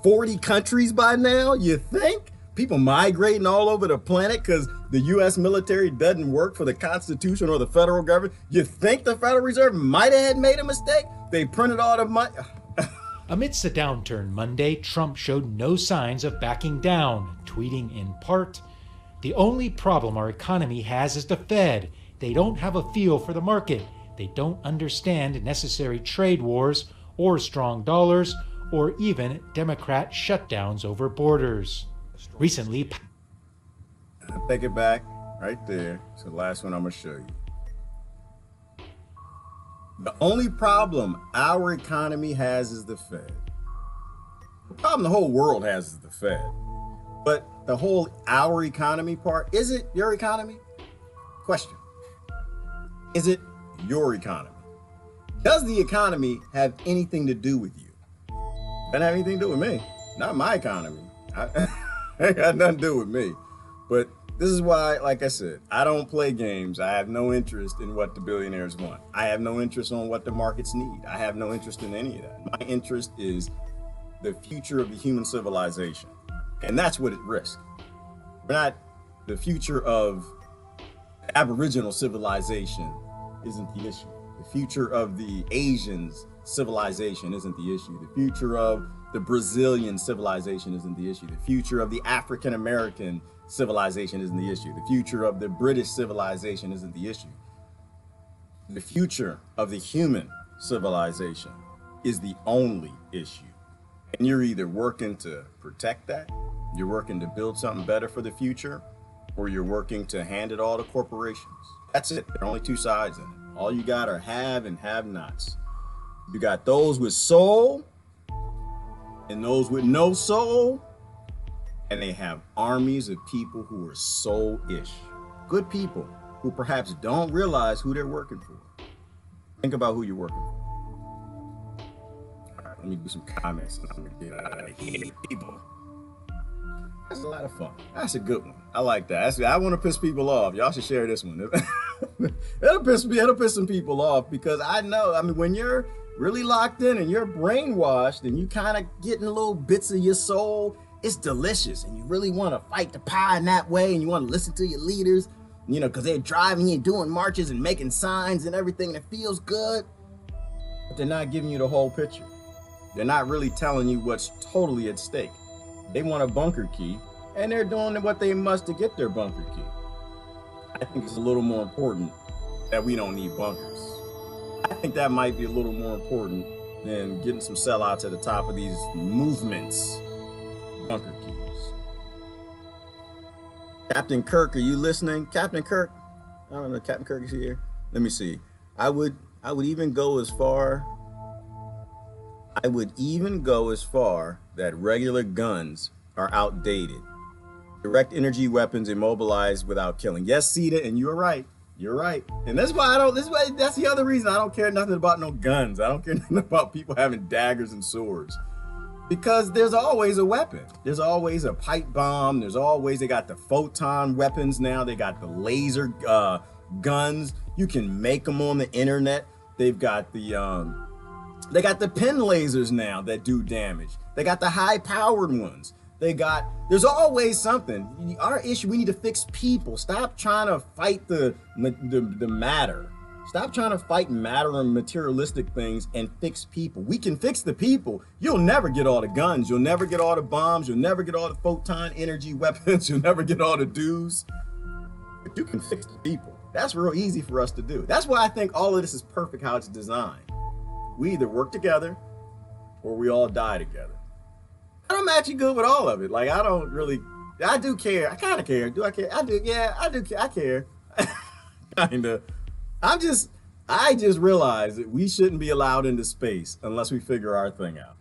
40 countries by now? You think? People migrating all over the planet because the U.S. military doesn't work for the Constitution or the federal government? You think the Federal Reserve might have made a mistake? They printed all the money. Amidst the downturn Monday, Trump showed no signs of backing down, tweeting in part, "The only problem our economy has is the Fed. They don't have a feel for the market. They don't understand necessary trade wars or strong dollars or even Democrat shutdowns over borders." Recently, I'll take it back right there. It's the last one I'm going to show you. The only problem our economy has is the Fed. The problem the whole world has is the Fed. But the whole our economy part, is it your economy? Question. Is it your economy? Does the economy have anything to do with you? Doesn't have anything to do with me. Not my economy. It got nothing to do with me. But this is why, like I said, I don't play games. I have no interest in what the billionaires want. I have no interest on what the markets need. I have no interest in any of that. My interest is the future of the human civilization. And that's what it risks. Not the future of Aboriginal civilization isn't the issue. The future of the Asians' civilization isn't the issue. The future of the Brazilian civilization isn't the issue. The future of the African American civilization isn't the issue. The future of the British civilization isn't the issue. The future of the human civilization is the only issue. And you're either working to protect that, you're working to build something better for the future, or you're working to hand it all to corporations. That's it. There are only two sides in it. All you got are have and have nots. You got those with soul and those with no soul, and they have armies of people who are soul-ish. Good people who perhaps don't realize who they're working for. Think about who you're working for. All right, let me do some comments and I'm gonna get out of here. People. That's a lot of fun. That's a good one. I like that. I want to piss people off. Y'all should share this one. It'll piss some people off because I know, when you're really locked in and you're brainwashed and you kind of getting little bits of your soul, it's delicious. And you really want to fight the pie in that way and you want to listen to your leaders, because they're driving you, doing marches and making signs and everything that feels good. But they're not giving you the whole picture. They're not really telling you what's totally at stake. They want a bunker key and they're doing what they must to get their bunker key. I think it's a little more important that we don't need bunkers. I think that might be a little more important than getting some sellouts at the top of these movements. Bunker keys. Captain Kirk, are you listening? Captain Kirk? I don't know, Captain Kirk is here. Let me see. I would even go as far that regular guns are outdated. Direct energy weapons immobilized without killing. Yes, Sita, and you're right. You're right. And that's why that's the other reason I don't care nothing about no guns. I don't care nothing about people having daggers and swords. Because there's always a weapon. There's always a pipe bomb. There's always, they got the photon weapons now. They got the laser guns. You can make them on the internet. They've got the pen lasers now that do damage. They got the high powered ones. There's always something. Our issue, we need to fix people. Stop trying to fight the matter. Stop trying to fight matter and materialistic things and fix people. We can fix the people. You'll never get all the guns. You'll never get all the bombs. You'll never get all the photon energy weapons. You'll never get all the dues. But you can fix the people. That's real easy for us to do. That's why I think all of this is perfect how it's designed. We either work together or we all die together. I'm actually good with all of it. Like, I do care. I kind of care. Do I care? I do. Yeah, I do. I care. Kind of. I just realized that we shouldn't be allowed into space unless we figure our thing out.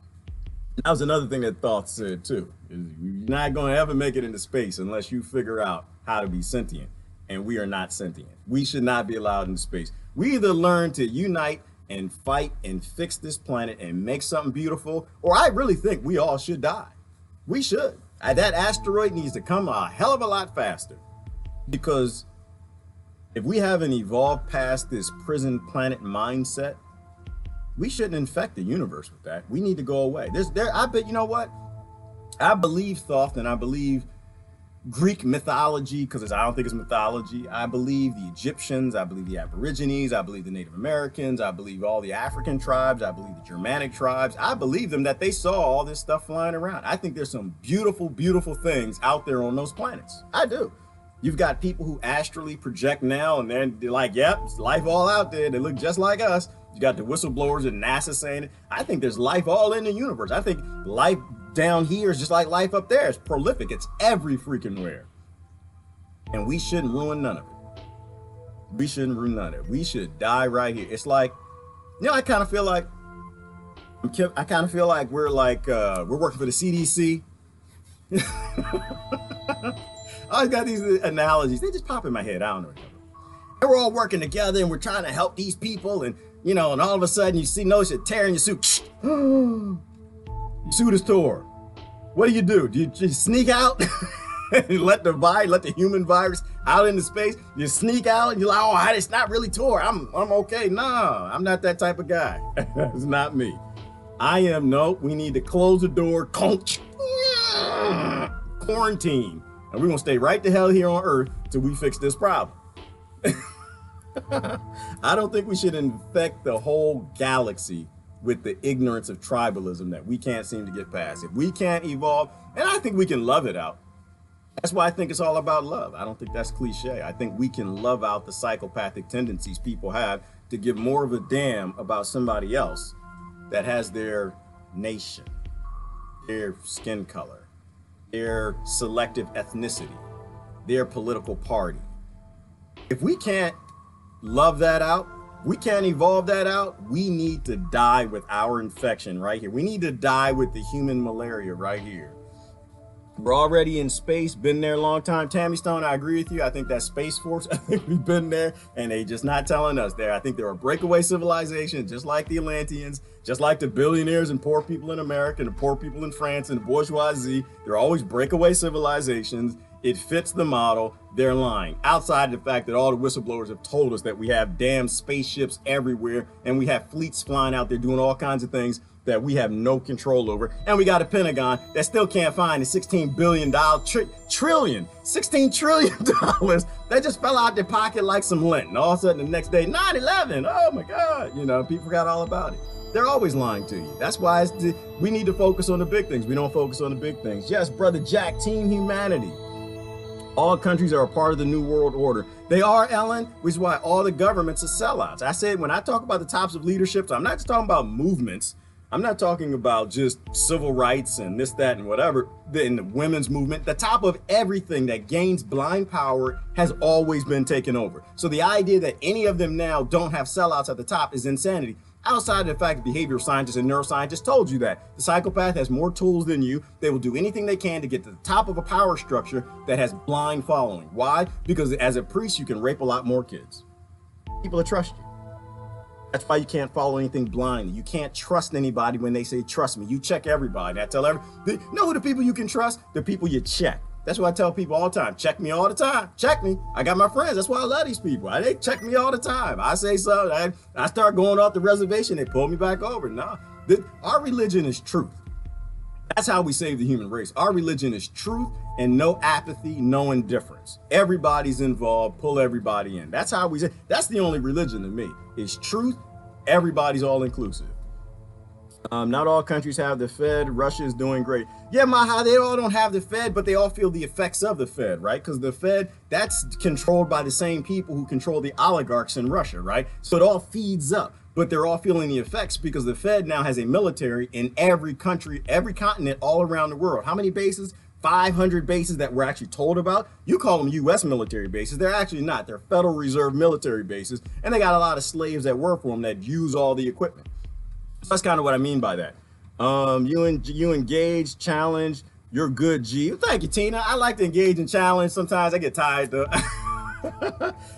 That was another thing that Thoth said too. Is you're not going to ever make it into space unless you figure out how to be sentient. And we are not sentient. We should not be allowed into space. We either learn to unite and fight and fix this planet and make something beautiful, or I really think we all should die. We should. That asteroid needs to come a hell of a lot faster, because if we haven't evolved past this prison planet mindset, we shouldn't infect the universe with that. We need to go away. I bet, you know what? I believe Thoth, and I believe Greek mythology, because I don't think it's mythology. I believe the Egyptians, I believe the Aborigines, I believe the Native Americans, I believe all the African tribes, I believe the Germanic tribes. I believe them that they saw all this stuff flying around. I think there's some beautiful, beautiful things out there on those planets. I do. You've got people who astrally project now, and they're like, yep, it's life all out there. They look just like us. You got the whistleblowers at NASA saying it. I think there's life all in the universe. I think life down here is just like life up there. It's prolific. It's every freaking where. And we shouldn't ruin none of it. We shouldn't ruin none of it. We should die right here. It's like, you know, I kind of feel like we're working for the CDC. I always got these analogies. They just pop in my head. I don't know. And we're all working together and we're trying to help these people, and you know, and all of a sudden you notice you're tearing your suit. Your suit is torn. What do? Do you just sneak out and let the human virus out into space? You sneak out and you're like, oh, it's not really torn. I'm okay. No, I'm not that type of guy. It's not me. We need to close the door, quarantine, and we're gonna stay right the hell here on Earth till we fix this problem. I don't think we should infect the whole galaxy with the ignorance of tribalism that we can't seem to get past. If we can't evolve, and I think we can love it out. That's why I think it's all about love. I don't think that's cliche. I think we can love out the psychopathic tendencies people have to give more of a damn about somebody else that has their nation, their skin color, their selective ethnicity, their political party. If we can't love that out, we can't evolve that out, we need to die with our infection right here. We need to die with the human malaria right here. We're already in space, been there a long time. Tammy Stone, I agree with you. I think that Space Force, I think we've been there and they just not telling us there. I think they're a breakaway civilization, just like the Atlanteans, just like the billionaires and poor people in America, and the poor people in France and the bourgeoisie. They're always breakaway civilizations. It fits the model. They're lying. Outside of the fact that all the whistleblowers have told us that we have damn spaceships everywhere and we have fleets flying out there doing all kinds of things that we have no control over. And we got a Pentagon that still can't find the $16 trillion that just fell out their pocket like some lint. And all of a sudden the next day, 9/11, oh my God, you know, people forgot all about it. They're always lying to you. That's why we need to focus on the big things. We don't focus on the big things. Yes, Brother Jack, Team Humanity. All countries are a part of the New World Order. They are, Ellen, which is why all the governments are sellouts. I said when I talk about the tops of leadership, I'm not just talking about movements. I'm not talking about just civil rights and this, that, and whatever, in the women's movement. The top of everything that gains blind power has always been taken over. So the idea that any of them now don't have sellouts at the top is insanity. Outside of the fact that behavioral scientists and neuroscientists told you that. The psychopath has more tools than you. They will do anything they can to get to the top of a power structure that has blind following. Why? Because as a priest, you can rape a lot more kids. People will trust you. That's why you can't follow anything blindly. You can't trust anybody when they say, trust me. You check everybody. I tell everybody, know who the people you can trust? The people you check. That's what I tell people all the time. Check me all the time. Check me. I got my friends. That's why I love these people. They check me all the time. I say something. I start going off the reservation. They pull me back over. No, our religion is truth. That's how we save the human race. Our religion is truth and no apathy, no indifference. Everybody's involved. Pull everybody in. That's how we say. That's the only religion to me. It's truth. Everybody's all inclusive. Not all countries have the Fed. Russia is doing great. Yeah, Maha, they all don't have the Fed, but they all feel the effects of the Fed, right? Because the Fed, that's controlled by the same people who control the oligarchs in Russia, right? So it all feeds up, but they're all feeling the effects because the Fed now has a military in every country, every continent, all around the world. How many bases? 500 bases that we're actually told about. You call them U.S. military bases. They're actually not. They're Federal Reserve military bases, and they got a lot of slaves that work for them that use all the equipment. That's kind of what I mean by that. You engage, challenge, you're good, G. Thank you, Tina. I like to engage and challenge. Sometimes I get tired though.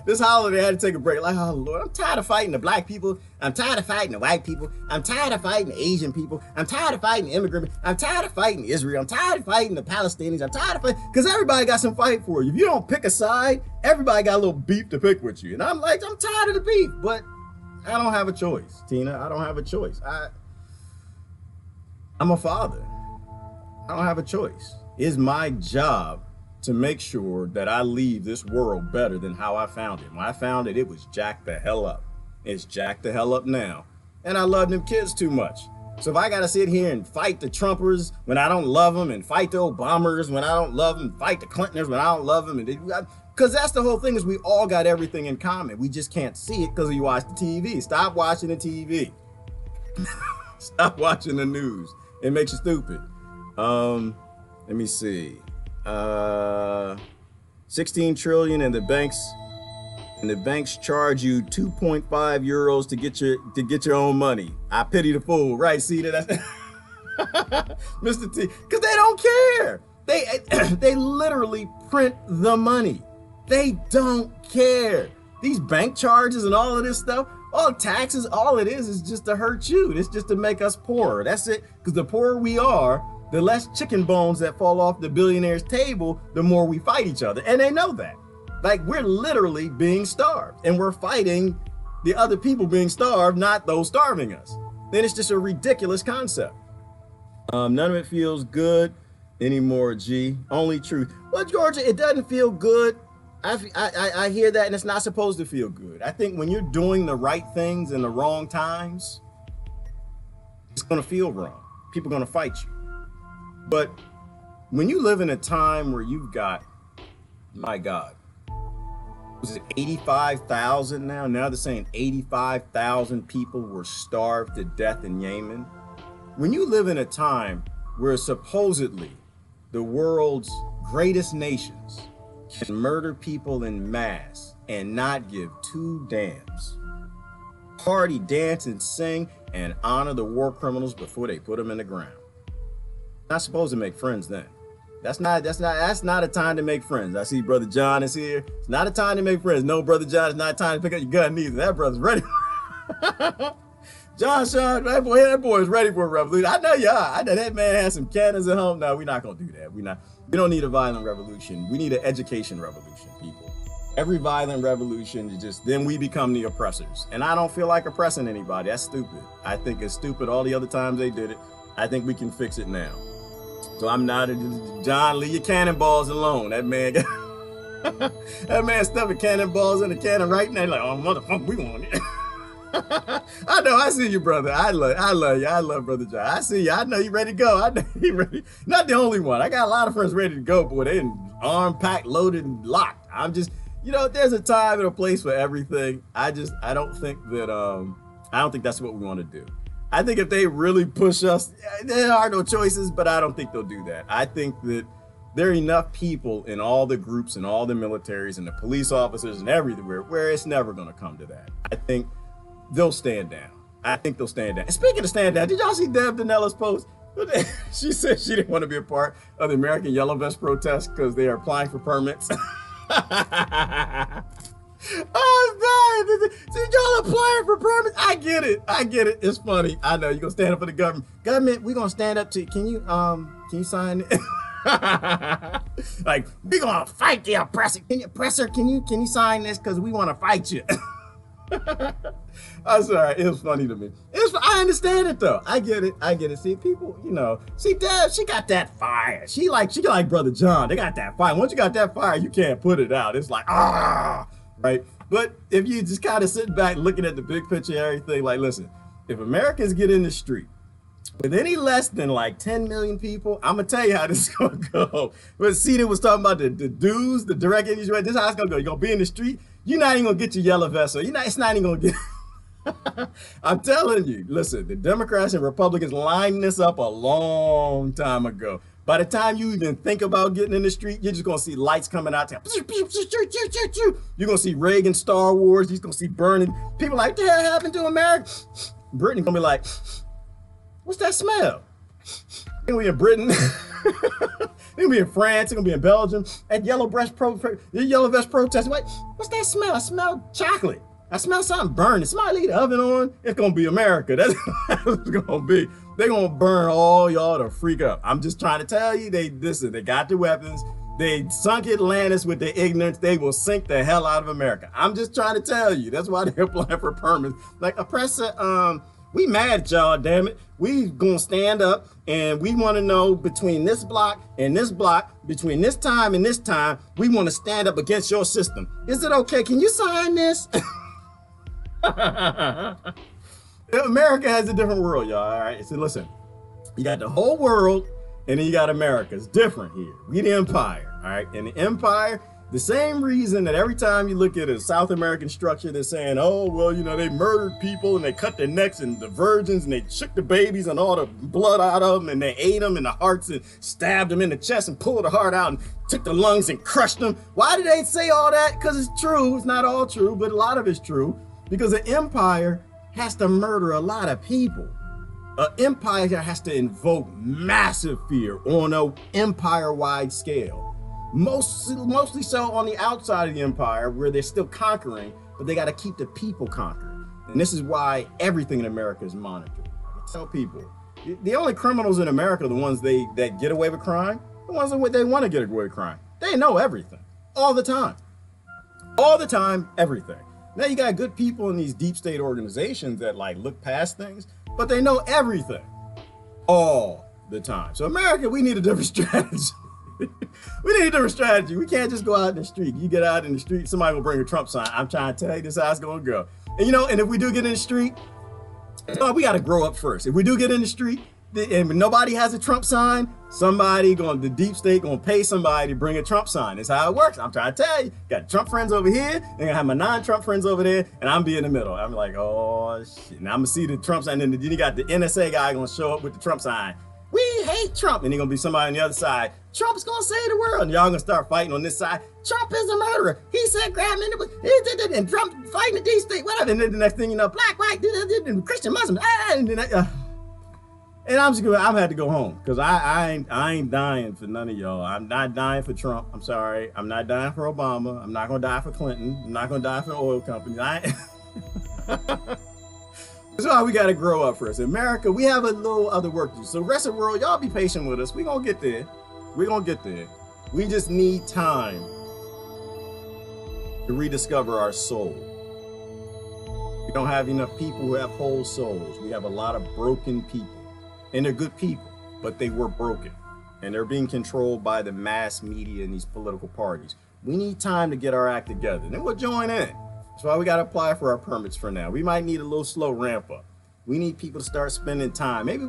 This holiday I had to take a break. Like, oh Lord, I'm tired of fighting the black people. I'm tired of fighting the white people. I'm tired of fighting the Asian people. I'm tired of fighting the immigrant. I'm tired of fighting Israel. I'm tired of fighting the Palestinians. I'm tired of fighting, because everybody got some fight for you. If you don't pick a side, everybody got a little beef to pick with you. And I'm like, I'm tired of the beef, but I don't have a choice, Tina. I don't have a choice. I'm a father. I don't have a choice. It's my job to make sure that I leave this world better than how I found it. When I found it, it was jacked the hell up. It's jacked the hell up now. And I love them kids too much. So if I got to sit here and fight the Trumpers when I don't love them, and fight the Obamas when I don't love them, fight the Clintons when I don't love them, because that's the whole thing, is we all got everything in common. We just can't see it because we watch the TV. Stop watching the TV. Stop watching the news. It makes you stupid. Let me see. 16 trillion and the banks charge you 2.5 euros to get your own money. I pity the fool, right? See that? Mr. T, because they don't care. They literally print the money. They don't care. These bank charges and all of this stuff, all taxes, all it is just to hurt you. It's just to make us poorer. That's it. Because the poorer we are, the less chicken bones that fall off the billionaire's table, the more we fight each other. And they know that. Like, we're literally being starved, and we're fighting the other people being starved, not those starving us. Then it's just a ridiculous concept. None of it feels good anymore, G. Only truth. Well, Georgia, it doesn't feel good. I hear that, and it's not supposed to feel good. I think when you're doing the right things in the wrong times, it's going to feel wrong. People are going to fight you. But when you live in a time where you've got, my God, was it 85,000 now? Now they're saying 85,000 people were starved to death in Yemen. When you live in a time where supposedly the world's greatest nations can murder people in mass and not give two damns, party, dance, and sing, and honor the war criminals before they put them in the ground. Not supposed to make friends then. That's not a time to make friends. I see Brother John is here. It's not a time to make friends. No, Brother John, it's not a time to pick up your gun either. That brother's ready. John Sean, that boy is ready for a revolution. I know you are. I know that man has some cannons at home. No, we're not gonna do that. We don't need a violent revolution. We need an education revolution, people. Every violent revolution is just, then we become the oppressors. And I don't feel like oppressing anybody. That's stupid. I think it's stupid all the other times they did it. I think we can fix it now. So I'm not John, leave your cannonballs alone. That man that man stuffing cannonballs in the cannon right now. Like, oh motherfucker, we want it. I know, I see you, brother. I love you. I love Brother John. I see you. I know you ready to go. I know you ready. Not the only one. I got a lot of friends ready to go, boy. They armed, packed, loaded, and locked. I'm just, you know, there's a time and a place for everything. I don't think that's what we want to do. I think if they really push us, there are no choices, but I don't think they'll do that. I think that there are enough people in all the groups and all the militaries and the police officers and everywhere where it's never going to come to that. I think they'll stand down. I think they'll stand down. And speaking of stand down, did y'all see Deb Danella's post? She said she didn't want to be a part of the American Yellow Vest protest because they are applying for permits. Oh, God. Y'all applying for permits? I get it. It's funny. I know you're going to stand up for the government. Government, we're going to stand up to, can you sign it? Like, we're gonna fight the oppressor. Can you sign this? Because we want to fight you. I'm sorry, it was funny to me. I understand it though. I get it. See, people, you know, see Deb, she got that fire. She like Brother John. They got that fire. Once you got that fire, you can't put it out. It's like, right? But if you just kind of sit back looking at the big picture of everything, like, listen, if Americans get in the street with any less than like 10 million people, I'm gonna tell you how this is gonna go. But Cedar was talking about the dues, the direct energy. This is how it's gonna go. You're gonna be in the street. You're not even gonna get your yellow vest. So it's not even gonna get. I'm telling you, listen, the Democrats and Republicans lined this up a long time ago. By the time you even think about getting in the street, you're just gonna see lights coming out. You're gonna see Reagan, Star Wars. You're gonna see burning. People like, what the hell happened to America? Britain gonna be like, what's that smell? It's gonna be in Britain. It's gonna be in France. It's gonna be in Belgium. At Yellow Vest protest. What's that smell? I smell chocolate. I smell something burning. Somebody leave the oven on. It's gonna be America. That's what it's gonna be. They're gonna burn all y'all to freak up. I'm just trying to tell you, they got the weapons. They sunk Atlantis with their ignorance. They will sink the hell out of America. I'm just trying to tell you. That's why they're applying for permits. Like, oppressor, we mad at y'all, damn it. We gonna stand up and we wanna know between this block and this block, between this time and this time, we wanna stand up against your system. Is it okay? Can you sign this? America has a different world, y'all, all right? So listen, you got the whole world and then you got America. It's different here. We the empire, all right? And the empire, the same reason that every time you look at a South American structure, they're saying, oh, well, you know, they murdered people and they cut their necks and the virgins and they shook the babies and all the blood out of them and they ate them in the hearts and stabbed them in the chest and pulled the heart out and took the lungs and crushed them. Why do they say all that? Because it's true. It's not all true, but a lot of it's true. Because an empire has to murder a lot of people. An empire has to invoke massive fear on an empire-wide scale. Mostly so on the outside of the empire where they're still conquering, but they got to keep the people conquered. And this is why everything in America is monitored. I tell people, the only criminals in America are the ones that get away with crime, the ones that they want to get away with crime. They know everything, all the time. All the time, everything. Now you got good people in these deep state organizations that like look past things, but they know everything all the time. So America, we need a different strategy. We need a different strategy. We can't just go out in the street. You get out in the street, somebody will bring a Trump sign. I'm trying to tell you this is how it's gonna go. And you know, and if we do get in the street, we gotta grow up first. If we do get in the street and nobody has a Trump sign, the deep state gonna pay somebody to bring a Trump sign. That's how it works. I'm trying to tell you. Got Trump friends over here, and I have my non-Trump friends over there, and I'm be in the middle. I'm like, oh shit. Now I'm gonna see the Trump sign, and then you got the NSA guy gonna show up with the Trump sign. We hate Trump, and then gonna be somebody on the other side. Trump's gonna save the world, and y'all gonna start fighting on this side. Trump is a murderer. He said grab him in the, and Trump fighting the deep state, whatever. And then the next thing you know, black, white, Christian, Muslim, and I'm had to go home because I ain't dying for none of y'all. I'm not dying for Trump. I'm sorry. I'm not dying for Obama. I'm not gonna die for Clinton. I'm not gonna die for oil companies. That's why we gotta grow up first. In America, we have a little other work to do. So the rest of the world, y'all be patient with us. We gonna get there. We gonna get there. We just need time to rediscover our soul. We don't have enough people who have whole souls. We have a lot of broken people. And they're good people, but they were broken. And they're being controlled by the mass media and these political parties. We need time to get our act together. Then we'll join in. That's why we got to apply for our permits for now. We might need a little slow ramp up. We need people to start spending time. Maybe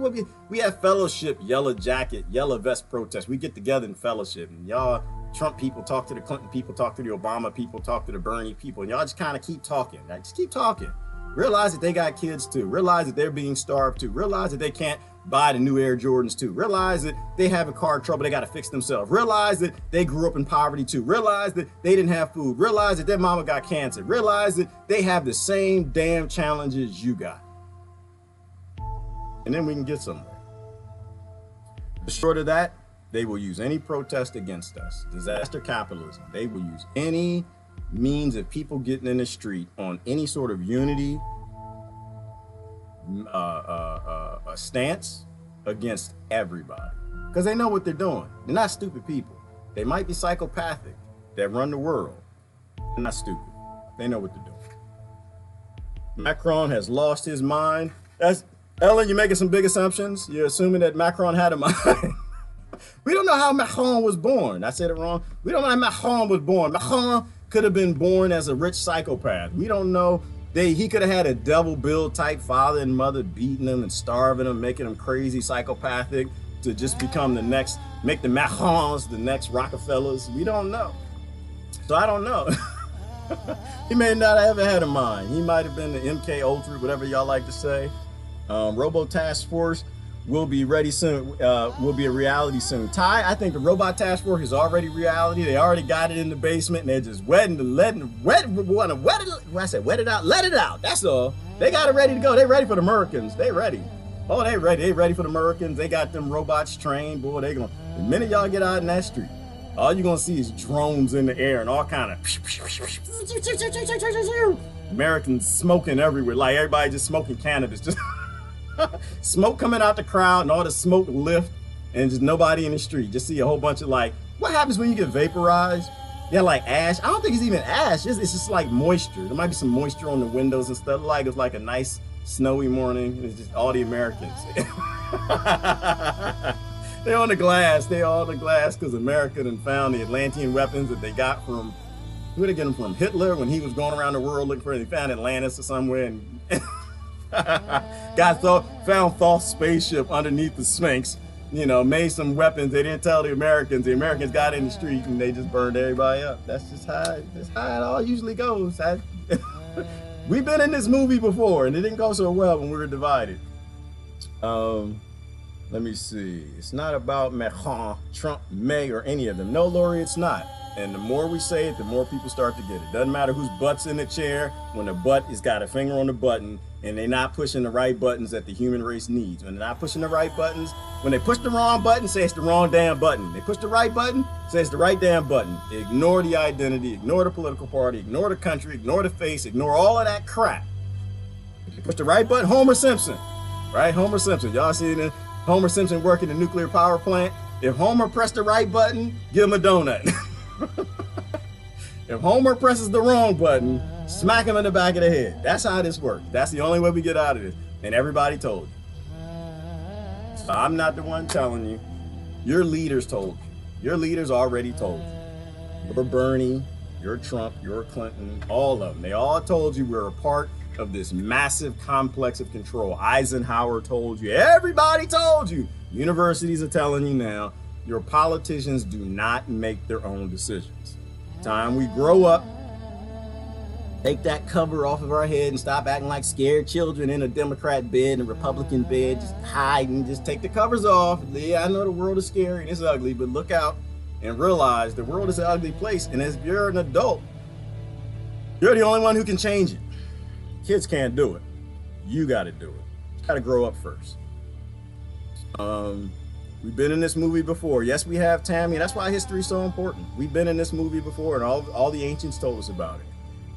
we have fellowship, yellow jacket, yellow vest protest. We get together in fellowship, and y'all Trump people talk to the Clinton people, talk to the Obama people, talk to the Bernie people, and y'all just kind of keep talking. Like, just keep talking. Realize that they got kids too. Realize that they're being starved too. Realize that they can't buy the new Air Jordans too. Realize that they have a car trouble, they got to fix themselves. Realize that they grew up in poverty too. Realize that they didn't have food. Realize that their mama got cancer. Realize that they have the same damn challenges you got. And then we can get somewhere. Short of that, they will use any protest against us. Disaster capitalism. They will use any means of people getting in the street on any sort of unity a stance against everybody, because they know what they're doing. They're not stupid people. They might be psychopathic that run the world. They're not stupid. They know what they're doing. Macron has lost his mind. That's Ellen, you're making some big assumptions. You're assuming that Macron had a mind. We don't know how Macron was born. I said it wrong. We don't know how Macron was born. Macron could have been born as a rich psychopath. We don't know. He could have had a double bill type father and mother beating him and starving him, making him crazy psychopathic to just become the next, make the Macrons the next Rockefellers. We don't know. So I don't know. He may not have ever had a mind. He might have been the MK Ultra, whatever y'all like to say. Robo Task Force will be ready soon, will be a reality soon. Ty, I think the Robot Task Force is already reality. They already got it in the basement, and they're just wet it out, let it out. That's all. They got it ready to go. They ready for the Americans. They ready. Oh, they ready. They ready for the Americans. They got them robots trained. Boy, they gonna, the minute y'all get out in that street, all you're gonna see is drones in the air and all kind of Americans smoking everywhere. Like everybody just smoking cannabis. Just smoke coming out the crowd, and all the smoke lift, and just nobody in the street. Just see a whole bunch of, like, what happens when you get vaporized? Yeah, like ash. I don't think it's even ash. It's just like moisture. There might be some moisture on the windows and stuff. Like it's like a nice snowy morning. It's just all the Americans. They're on the glass. They're on the glass because America done found the Atlantean weapons that they got from, who did they get them from? Hitler, when he was going around the world looking for it. They found Atlantis or somewhere, and found Thoth's spaceship underneath the Sphinx, you know, made some weapons. They didn't tell the Americans. The Americans got in the street and they just burned everybody up. That's just how it all usually goes. We've been in this movie before, and it didn't go so well when we were divided. Let me see. It's not about Macron, Trump, May, or any of them. No, Lori, it's not. And the more we say it, the more people start to get it. Doesn't matter whose butt's in the chair, when the butt has got a finger on the button and they're not pushing the right buttons that the human race needs. When they're not pushing the right buttons, when they push the wrong button, say it's the wrong damn button. They push the right button, say it's the right damn button. Ignore the identity, ignore the political party, ignore the country, ignore the face, ignore all of that crap. If you push the right button, Homer Simpson, right? Homer Simpson. Y'all seen Homer Simpson working the nuclear power plant? If Homer pressed the right button, give him a donut. If Homer presses the wrong button, smack him in the back of the head. That's how this works. That's the only way we get out of this. And everybody told you. So I'm not the one telling you. Your leaders told you. Your leaders already told you. You're Bernie, you're Trump, you're Clinton, all of them. They all told you we're a part of this massive complex of control. Eisenhower told you. Everybody told you. Universities are telling you now. Your politicians do not make their own decisions. Time we grow up, take that cover off of our head and stop acting like scared children in a Democrat bed and a Republican bed, just hide and just take the covers off. Yeah, I know the world is scary and it's ugly, but look out and realize the world is an ugly place. And if you're an adult, you're the only one who can change it. Kids can't do it. You got to do it. You got to grow up first. We've been in this movie before. Yes, we have, Tammy. That's why history is so important. We've been in this movie before, and all the ancients told us about it.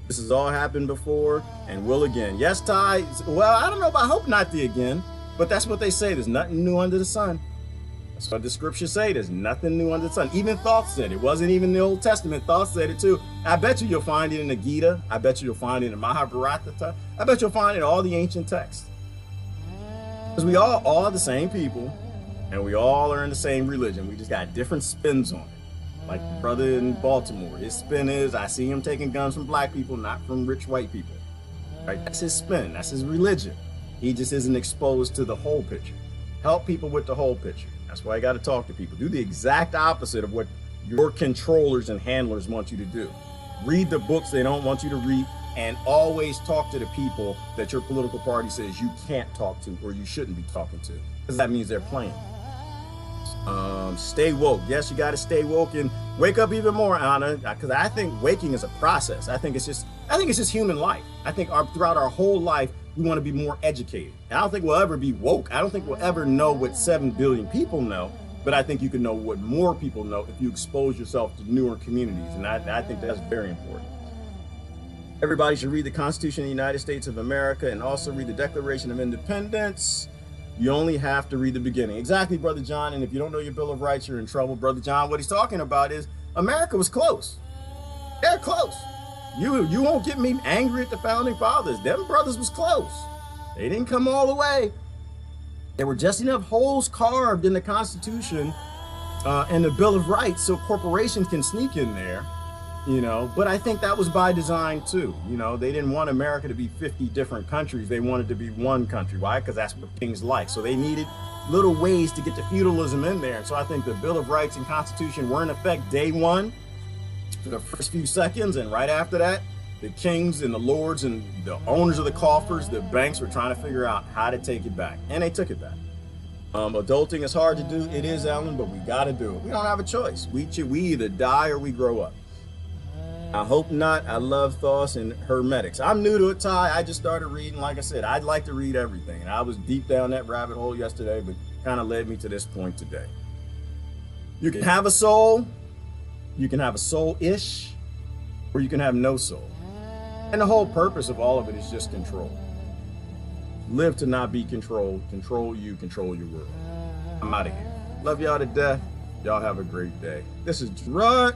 This has all happened before and will again. Yes, Ty. Well, I don't know, but I hope not the again. But that's what they say. There's nothing new under the sun. That's what the scriptures say. There's nothing new under the sun. Even Thoth said it. It wasn't even the Old Testament. Thoth said it too. I bet you'll find it in the Gita. I bet you'll find it in the Mahabharata. I bet you'll find it in all the ancient texts. Because we all are the same people. And we all are in the same religion. We just got different spins on it. Like the brother in Baltimore, his spin is, I see him taking guns from black people, not from rich white people. Right? That's his spin, that's his religion. He just isn't exposed to the whole picture. Help people with the whole picture. That's why you got to talk to people. Do the exact opposite of what your controllers and handlers want you to do. Read the books they don't want you to read, and always talk to the people that your political party says you can't talk to or you shouldn't be talking to, because that means they're playing. Stay woke. Yes, you got to stay woke and wake up even more, Anna, because I think waking is a process. I think it's just human life. I think throughout our whole life, we want to be more educated. And I don't think we'll ever be woke. I don't think we'll ever know what 7 billion people know, but I think you can know what more people know if you expose yourself to newer communities. And I think that's very important. Everybody should read the Constitution of the United States of America and also read the Declaration of Independence. You only have to read the beginning. Exactly, Brother John. And if you don't know your Bill of Rights, you're in trouble. Brother John, what he's talking about is America was close. They're close. You won't get me angry at the founding fathers. Them brothers was close. They didn't come all the way. There were just enough holes carved in the Constitution and the Bill of Rights so corporations can sneak in there, you know. But I think that was by design too. You know, they didn't want America to be 50 different countries. They wanted to be one country. Why? Because that's what things like. So they needed little ways to get the feudalism in there. And so I think the Bill of Rights and Constitution were in effect day one for the first few seconds, and right after that, the kings and the lords and the owners of the coffers, the banks were trying to figure out how to take it back, and they took it back. Adulting is hard to do. It is, Ellen, but we got to do it. We don't have a choice. We either die or we grow up. I hope not. I love Thoth and Hermetics. I'm new to it, Ty. I just started reading. Like I said, I'd like to read everything, and I was deep down that rabbit hole yesterday, but kind of led me to this point today. You can have a soul. You can have a soul-ish, or you can have no soul. And the whole purpose of all of it is just control. Live to not be controlled. Control you, control your world. I'm out of here. Love y'all to death. Y'all have a great day. This is Gerard.